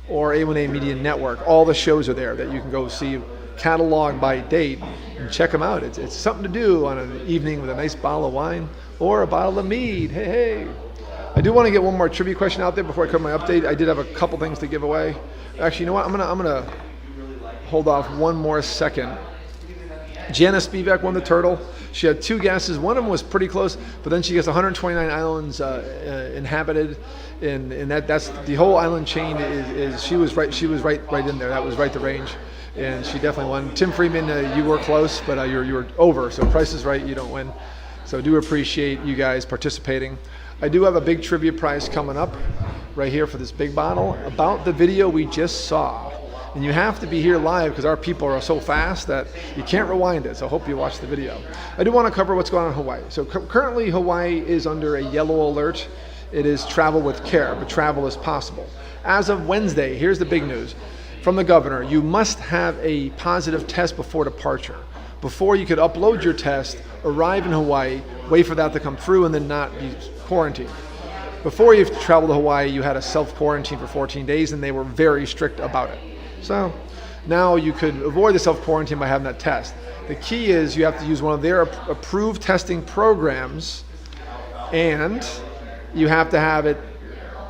[SPEAKER 3] or A1A Media Network. All the shows are there that you can go see, catalog by date, and check them out. It's something to do on an evening with a nice bottle of wine or a bottle of mead. Hey. I do want to get one more trivia question out there before I cover my update. I did have a couple things to give away. Actually, you know what? I'm gonna hold off one more second Janice Spivak won the turtle. She had 2 guesses. One of them was pretty close, but then she gets 129 islands inhabited, and that's the whole island chain is she was right in there. That was right the range, and she definitely won. Tim Freeman, you were close, but you were over. So Price is Right, you don't win. So I do appreciate you guys participating. I do have a big trivia prize coming up right here for this big bottle about the video we just saw. And you have to be here live because our people are so fast that you can't rewind it. So I hope you watch the video. I do want to cover what's going on in Hawaii. So currently Hawaii is under a yellow alert. It is travel with care, but travel is possible. As of Wednesday, here's the big news from the governor. You must have a positive test before departure. Before you could upload your test, arrive in Hawaii, wait for that to come through, and then not be quarantined. Before you traveled to Hawaii, you had a self-quarantine for 14 days, and they were very strict about it. So now you could avoid the self-quarantine by having that test. The key is you have to use one of their approved testing programs, and you have to have it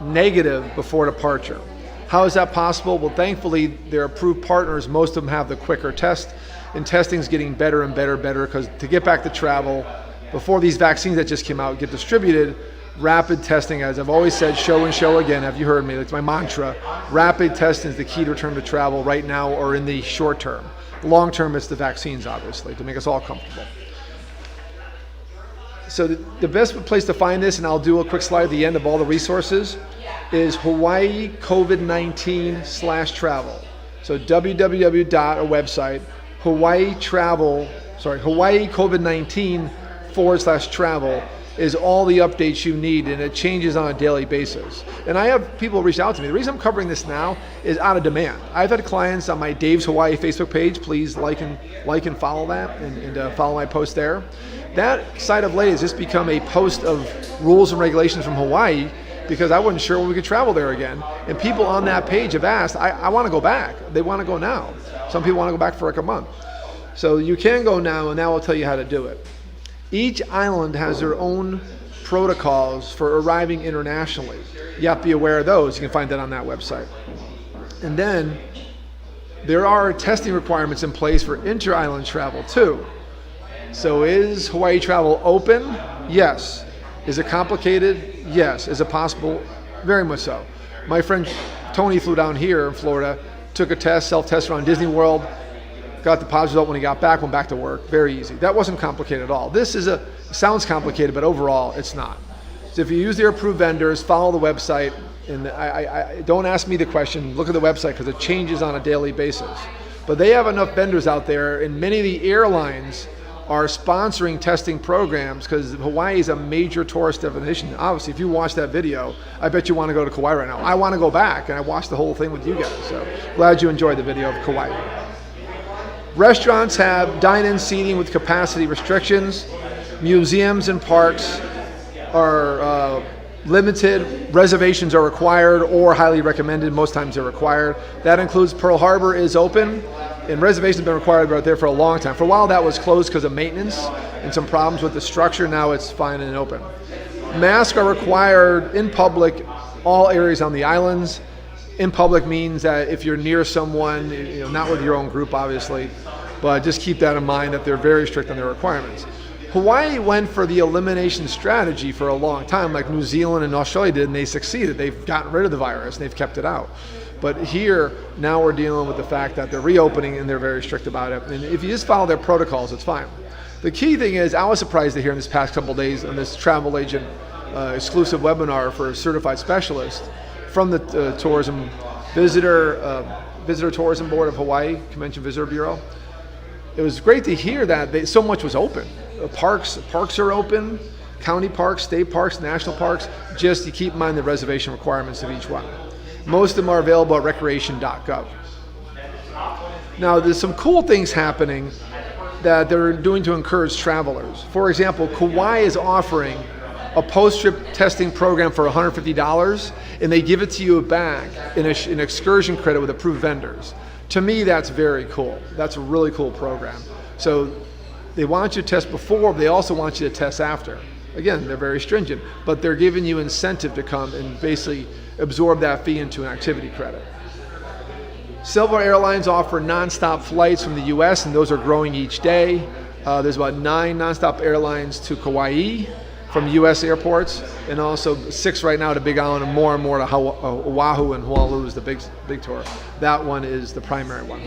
[SPEAKER 3] negative before departure. How is that possible? Well, thankfully, their approved partners, most of them have the quicker test, and testing is getting better and better because to get back to travel, before these vaccines that just came out get distributed, rapid testing, as I've always said, show and show again. Have you heard me? That's my mantra. Rapid testing is the key to return to travel right now or in the short term. Long term, it's the vaccines, obviously, to make us all comfortable. So the best place to find this, and I'll do a quick slide at the end of all the resources, is Hawaii COVID-19/travel. So www. a website, Hawaii COVID-19/travel is all the updates you need, and it changes on a daily basis. And I have people reach out to me. The reason I'm covering this now is out of demand. I've had clients on my Dave's Hawaii Facebook page. Please like and follow that, and follow my post there. That site of late has just become a post of rules and regulations from Hawaii because I wasn't sure when we could travel there again. And people on that page have asked, I want to go back. They want to go now. Some people want to go back for like a month. So you can go now, and now I'll tell you how to do it. Each island has their own protocols for arriving internationally. You have to be aware of those. You can find that on that website. And then there are testing requirements in place for inter-island travel too. So is Hawaii travel open? Yes. Is it complicated? Yes. Is it possible? Very much so. My friend Tony flew down here in Florida, took a test, self-test around Disney World, got the positive result when he got back, went back to work. Very easy. That wasn't complicated at all. This sounds complicated, but overall it's not. So if you use their approved vendors, follow the website, and I don't ask me the question, look at the website because it changes on a daily basis. But they have enough vendors out there, and many of the airlines are sponsoring testing programs because Hawaii is a major tourist destination. Obviously, if you watch that video, I bet you want to go to Kauai right now. I want to go back, and I watched the whole thing with you guys. So glad you enjoyed the video of Kauai. Restaurants have dine-in seating with capacity restrictions. Museums and parks are limited. Reservations are required or highly recommended. Most times they're required. That includes Pearl Harbor is open, and reservations have been required right there for a long time. For a while that was closed because of maintenance and some problems with the structure. Now it's fine and open. Masks are required in public, all areas on the islands. In public means that if you're near someone, not with your own group obviously, but just keep that in mind that they're very strict on their requirements. Hawaii went for the elimination strategy for a long time, like New Zealand and Australia did, and they succeeded. They've gotten rid of the virus and they've kept it out. But here, now we're dealing with the fact that they're reopening and they're very strict about it. And if you just follow their protocols, it's fine. The key thing is, I was surprised to hear in this past couple of days on this travel agent exclusive webinar for certified specialists from the Tourism Visitor Tourism Board of Hawaii, Convention Visitor Bureau. It was great to hear that so much was open. Parks are open, county parks, state parks, national parks. Just you keep in mind the reservation requirements of each one. Most of them are available at recreation.gov. Now, there's some cool things happening that they're doing to encourage travelers. For example, Kauai is offering a post-trip testing program for $150, and they give it to you back in an excursion credit with approved vendors. To me, that's very cool. That's a really cool program. So they want you to test before, but they also want you to test after. Again, they're very stringent, but they're giving you incentive to come and basically absorb that fee into an activity credit. Several airlines offer nonstop flights from the U.S., and those are growing each day. There's about 9 nonstop airlines to Kauai from U.S. airports, and also 6 right now to Big Island, and more to Oahu and Honolulu is the big tour. That one is the primary one.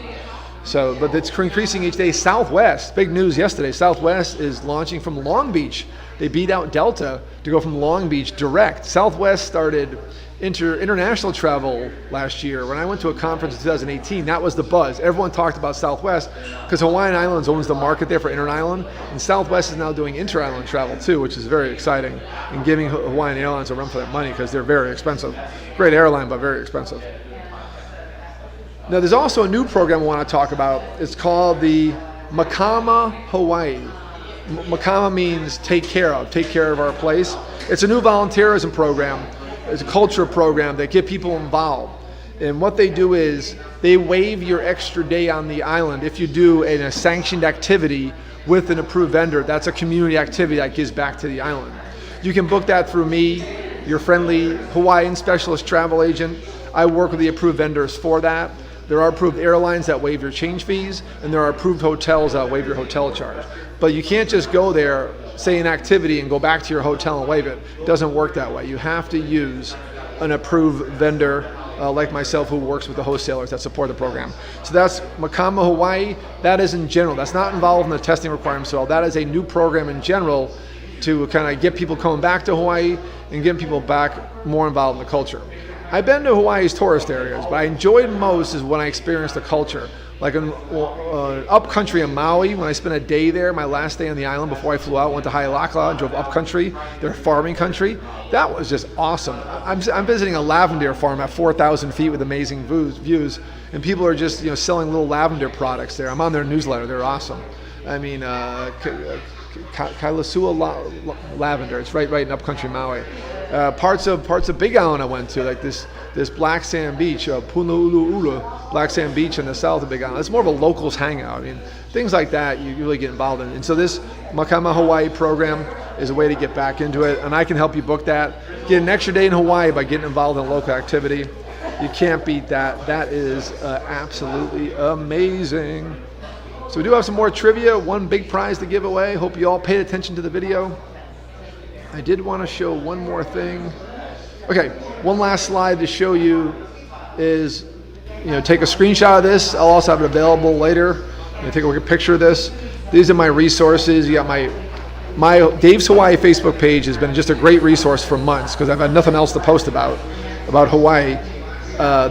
[SPEAKER 3] So, but it's increasing each day. Southwest, big news yesterday, Southwest is launching from Long Beach. They beat out Delta to go from Long Beach direct. Southwest started international travel last year. When I went to a conference in 2018, that was the buzz. Everyone talked about Southwest because Hawaiian Islands owns the market there for inter-island, and Southwest is now doing inter-island travel too, which is very exciting, and giving Hawaiian Airlines a run for their money because they're very expensive. Great airline, but very expensive. Now, there's also a new program I want to talk about. It's called the Makama Hawaii. Makama means take care of our place. It's a new volunteerism program. It's a culture program that get people involved. And what they do is they waive your extra day on the island if you do a sanctioned activity with an approved vendor. That's a community activity that gives back to the island. You can book that through me, your friendly Hawaiian specialist travel agent. I work with the approved vendors for that. There are approved airlines that waive your change fees, and there are approved hotels that waive your hotel charge. But you can't just go there, say an activity, and go back to your hotel and waive it. It doesn't work that way. You have to use an approved vendor like myself who works with the wholesalers that support the program. So that's Makama Hawaii. That is in general. That's not involved in the testing requirements at all. That is a new program in general to kind of get people coming back to Hawaii and get people back more involved in the culture. I've been to Hawaii's tourist areas, but I enjoyed most is when I experienced the culture. Like in upcountry in Maui, when I spent a day there, my last day on the island before I flew out, went to Hailaka and drove upcountry, their farming country. That was just awesome. I'm visiting a lavender farm at 4,000 feet with amazing views, and people are just selling little lavender products there. I'm on their newsletter. They're awesome. I mean, Kailasua lavender. It's right in upcountry Maui. Parts of Big Island I went to, like this black sand beach, Punaulu'ula, black sand beach in the south of Big Island. It's more of a locals hangout. I mean, things like that you really get involved in. And so this Makama Hawaii program is a way to get back into it, and I can help you book that. Get an extra day in Hawaii by getting involved in a local activity. You can't beat that. That is absolutely amazing. So we do have some more trivia, one big prize to give away. Hope you all paid attention to the video. I did want to show one more thing. Okay, one last slide to show you is, take a screenshot of this. I'll also have it available later. Take a look at a picture of this. These are my resources. You got my Dave's Hawaii Facebook page has been just a great resource for months because I've had nothing else to post about Hawaii.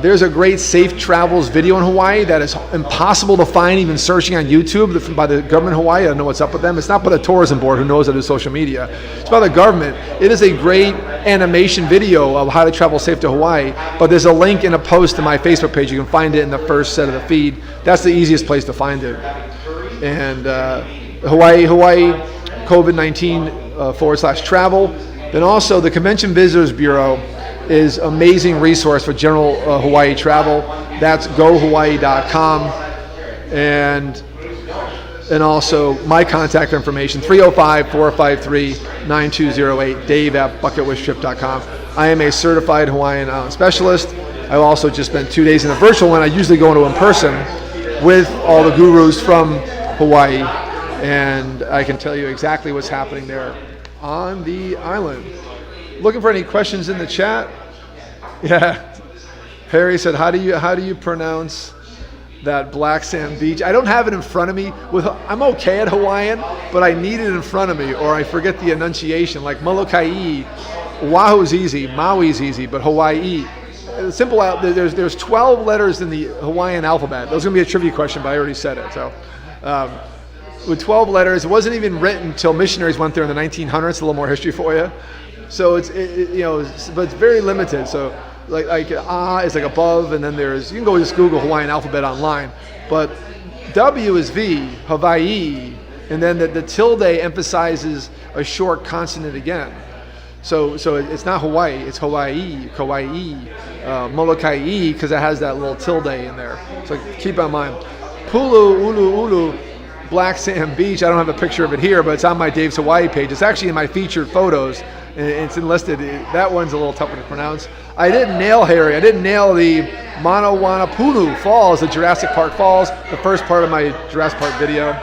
[SPEAKER 3] There's a great safe travels video in Hawaii that is impossible to find even searching on YouTube by the government of Hawaii. I don't know what's up with them. It's not by the tourism board who knows how to do social media. It's by the government. It is a great animation video of how to travel safe to Hawaii, but there's a link in a post to my Facebook page. You can find it in the first set of the feed. That's the easiest place to find it. And Hawaii COVID-19 /travel. Then also the Convention Visitors Bureau is amazing resource for general Hawaii travel. That's gohawaii.com. And also my contact information, 305-453-9208, dave@bucketwishtrip.com. I am a certified Hawaiian Island specialist. I've also just spent 2 days in a virtual one. I usually go into in person with all the gurus from Hawaii, and I can tell you exactly what's happening there on the island. Looking for any questions in the chat? Yeah. Harry said, how do you pronounce that black sand beach? I don't have it in front of me. I'm okay at Hawaiian, but I need it in front of me or I forget the enunciation. Like Molokai, Oahu's easy, Maui's easy, but Hawaii. Simple. There's 12 letters in the Hawaiian alphabet. That was going to be a trivia question, but I already said it. So with 12 letters, it wasn't even written until missionaries went there in the 1900s. A little more history for you. So but it's very limited. So like is like above, and then you can go just Google Hawaiian alphabet online. But W is V, Hawaii, and then the tilde emphasizes a short consonant again. So it's not Hawaii, it's Hawaii, Kauai, Molokai, because it has that little tilde in there. So keep in mind. Ulu, Black Sand Beach. I don't have a picture of it here, but it's on my Dave's Hawaii page. It's actually in my featured photos. And it's enlisted. That one's a little tougher to pronounce. I didn't nail Harry. I didn't nail the Manawanapunu Falls, the Jurassic Park Falls, the first part of my Jurassic Park video.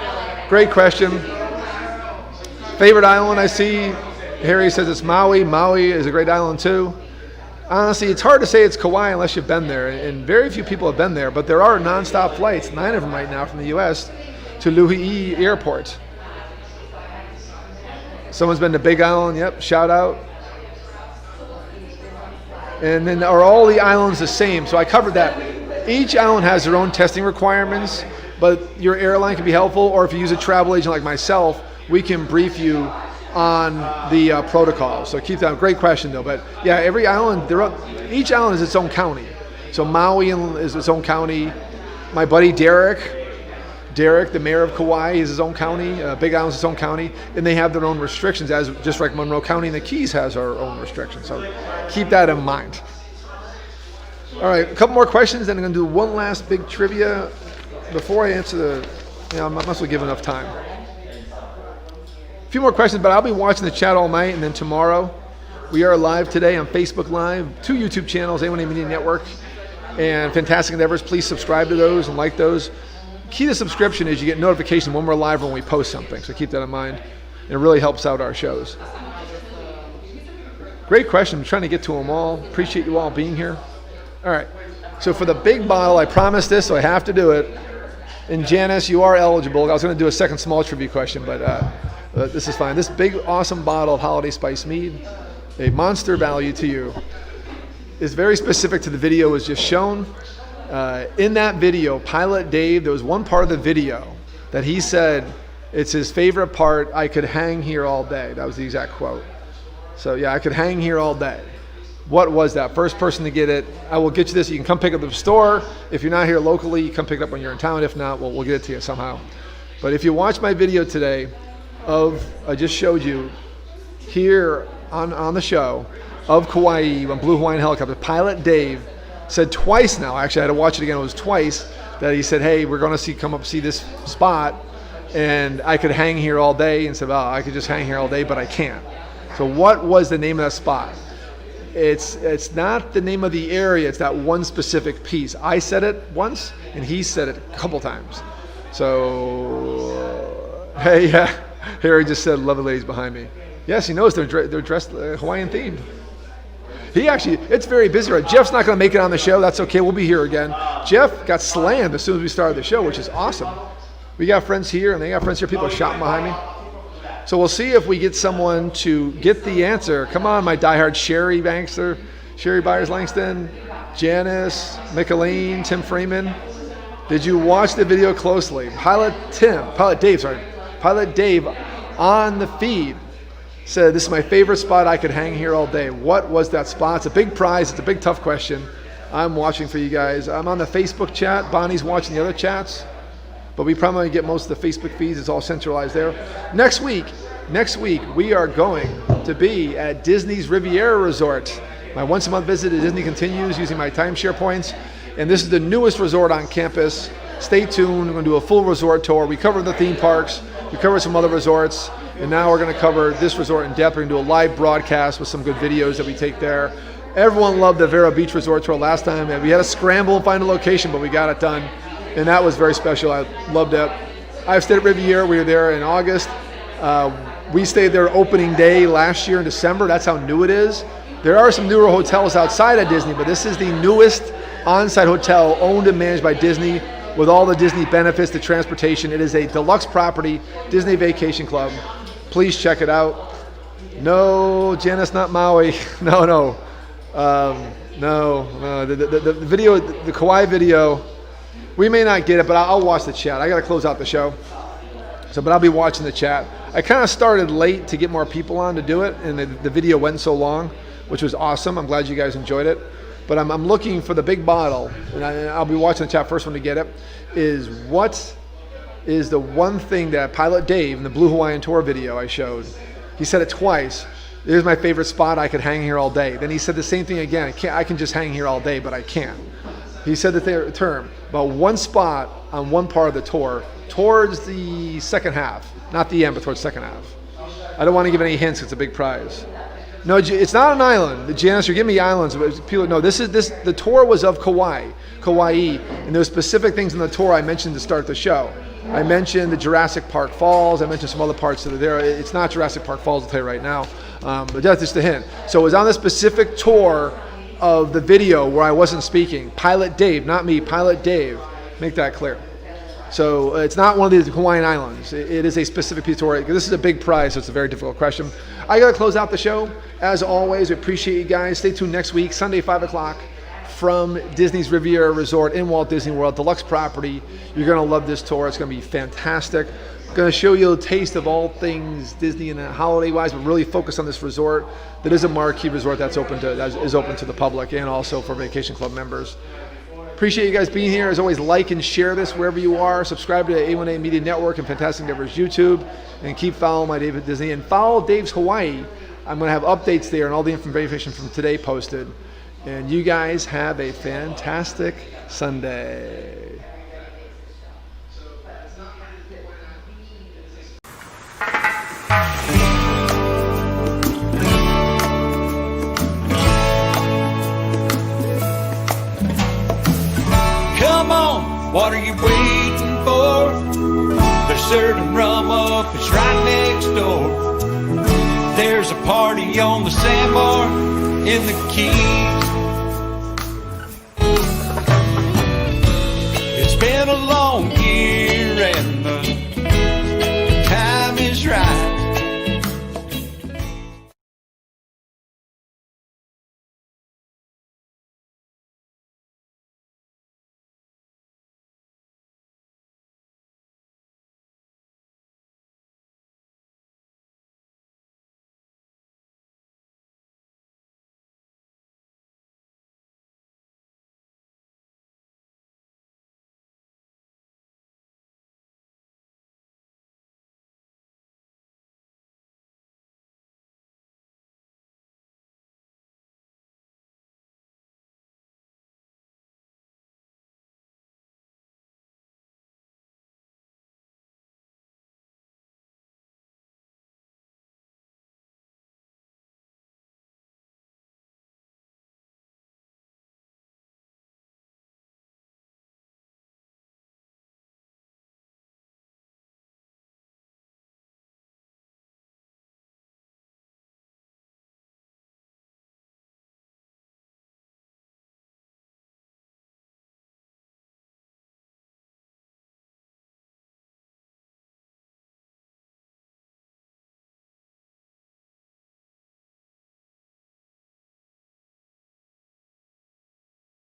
[SPEAKER 3] Great question. Favorite island I see, Harry says it's Maui. Maui is a great island too. Honestly, it's hard to say it's Kauai unless you've been there, and very few people have been there, but there are nonstop flights, 9 of them right now from the U.S. to Luhi'i Airport. Someone's been to Big Island, yep, shout out. And then are all the islands the same? So I covered that. Each island has their own testing requirements, but your airline can be helpful, or if you use a travel agent like myself, we can brief you on the protocol. So keep that. Great question though. But yeah, every island, each island is its own county. So Maui is its own county. My buddy Derek, the mayor of Kauai, is his own county. Big Island's its own county, and they have their own restrictions, as just like Monroe County and the Keys has our own restrictions. So keep that in mind. All right, a couple more questions, then I'm going to do one last big trivia before I answer I must as well give enough time. A few more questions, but I'll be watching the chat all night, and then tomorrow we are live today on Facebook Live, 2 YouTube channels, A1A Media Network, and Fantastic Endeavors. Please subscribe to those and like those. Key to subscription is you get notification when we're live when we post something, so keep that in mind. And it really helps out our shows. Great question. I'm trying to get to them all. Appreciate you all being here. All right. So for the big bottle, I promised this, so I have to do it. And Janice, you are eligible. I was going to do a second small trivia question, but this is fine. This big, awesome bottle of Holiday Spice Mead, a monster value to you, is very specific to the video was just shown. In that video, Pilot Dave, there was one part of the video that he said it's his favorite part. I could hang here all day. That was the exact quote. So yeah, I could hang here all day. What was that? First person to get it, I will get you this. You can come pick it up at the store. If you're not here locally, you come pick it up when you're in town. If not, we'll get it to you somehow. But if you watch my video today I just showed you here on the show of Kauai on Blue Hawaiian Helicopter, Pilot Dave said twice now, actually I had to watch it again, it was twice, that he said, hey, we're going to come up see this spot, and I could hang here all day, and said, I could just hang here all day, but I can't. So what was the name of that spot? It's not the name of the area, it's that one specific piece. I said it once, and he said it a couple times. So, hey, yeah, Harry just said, love the ladies behind me. Yes, he knows they're dressed Hawaiian themed. He actually, it's very busy right. Jeff's not going to make it on the show. That's okay. We'll be here again. Jeff got slammed as soon as we started the show, which is awesome. We got friends here, and they got friends here. People are shouting behind me. So we'll see if we get someone to get the answer. Come on, my diehard Sherry Bankster, Sherry Byers-Langston, Janice, Micheline, Tim Freeman. Did you watch the video closely? Pilot Dave on the feed said, this is my favorite spot. I could hang here all day. What was that spot? It's a big prize. It's a big, tough question. I'm watching for you guys. I'm on the Facebook chat. Bonnie's watching the other chats. But we probably get most of the Facebook feeds. It's all centralized there. Next week, we are going to be at Disney's Riviera Resort. My once-a-month visit to Disney continues using my timeshare points. And this is the newest resort on campus. Stay tuned. We're going to do a full resort tour. We covered the theme parks. We covered some other resorts. And now we're going to cover this resort in depth. We're going to do a live broadcast with some good videos that we take there. Everyone loved the Vero Beach Resort tour last time. We had to scramble and find a location, but we got it done. And that was very special. I loved it. I've stayed at Riviera. We were there in August. We stayed there opening day last year in December. That's how new it is. There are some newer hotels outside of Disney, but this is the newest on-site hotel owned and managed by Disney with all the Disney benefits, the transportation. It is a deluxe property, Disney Vacation Club. Please check it out. No, Janice, not Maui. No. The video, the Kauai video, we may not get it, but I'll watch the chat. I got to close out the show. But I'll be watching the chat. I kind of started late to get more people on to do it, and the video went so long, which was awesome. I'm glad you guys enjoyed it. But I'm looking for the big bottle, and I'll be watching the chat first one to get it, is what is the one thing that Pilot Dave in the Blue Hawaiian Tour video I showed, he said it twice. Here's my favorite spot. I could hang here all day. Then he said the same thing again. I can just hang here all day, but I can't. He said the term about one spot on one part of the tour towards the second half, not the end, but towards the second half. I don't want to give any hints. It's a big prize. No, it's not an island. Janice, you're giving me islands. But people know the tour was of Kauai, and there's specific things in the tour I mentioned to start the show. I mentioned the Jurassic Park Falls. I mentioned some other parts that are there. It's not Jurassic Park Falls, I'll tell you right now, but that's just a hint. So it was on this specific tour of the video where I wasn't speaking. Pilot Dave, not me, Pilot Dave. Make that clear. So it's not one of the Hawaiian Islands. It is a specific piece of work. This is a big prize, so it's a very difficult question. I got to close out the show. As always, we appreciate you guys. Stay tuned next week, Sunday, 5 o'clock, from Disney's Riviera Resort in Walt Disney World, deluxe property. You're going to love this tour. It's going to be fantastic. Going to show you a taste of all things Disney and holiday-wise, but really focus on this resort. That is a marquee resort that is open to the public and also for Vacation Club members. Appreciate you guys being here. As always, like and share this wherever you are. Subscribe to the A1A Media Network and Fantastic Endeavors YouTube. And keep following my David Disney. And follow Dave's Hawaii. I'm going to have updates there and all the information from today posted. And you guys have a fantastic Sunday.
[SPEAKER 2] Come on, what are you waiting for? They're serving rum up, it's right next door. There's a party on the sandbar in the Keys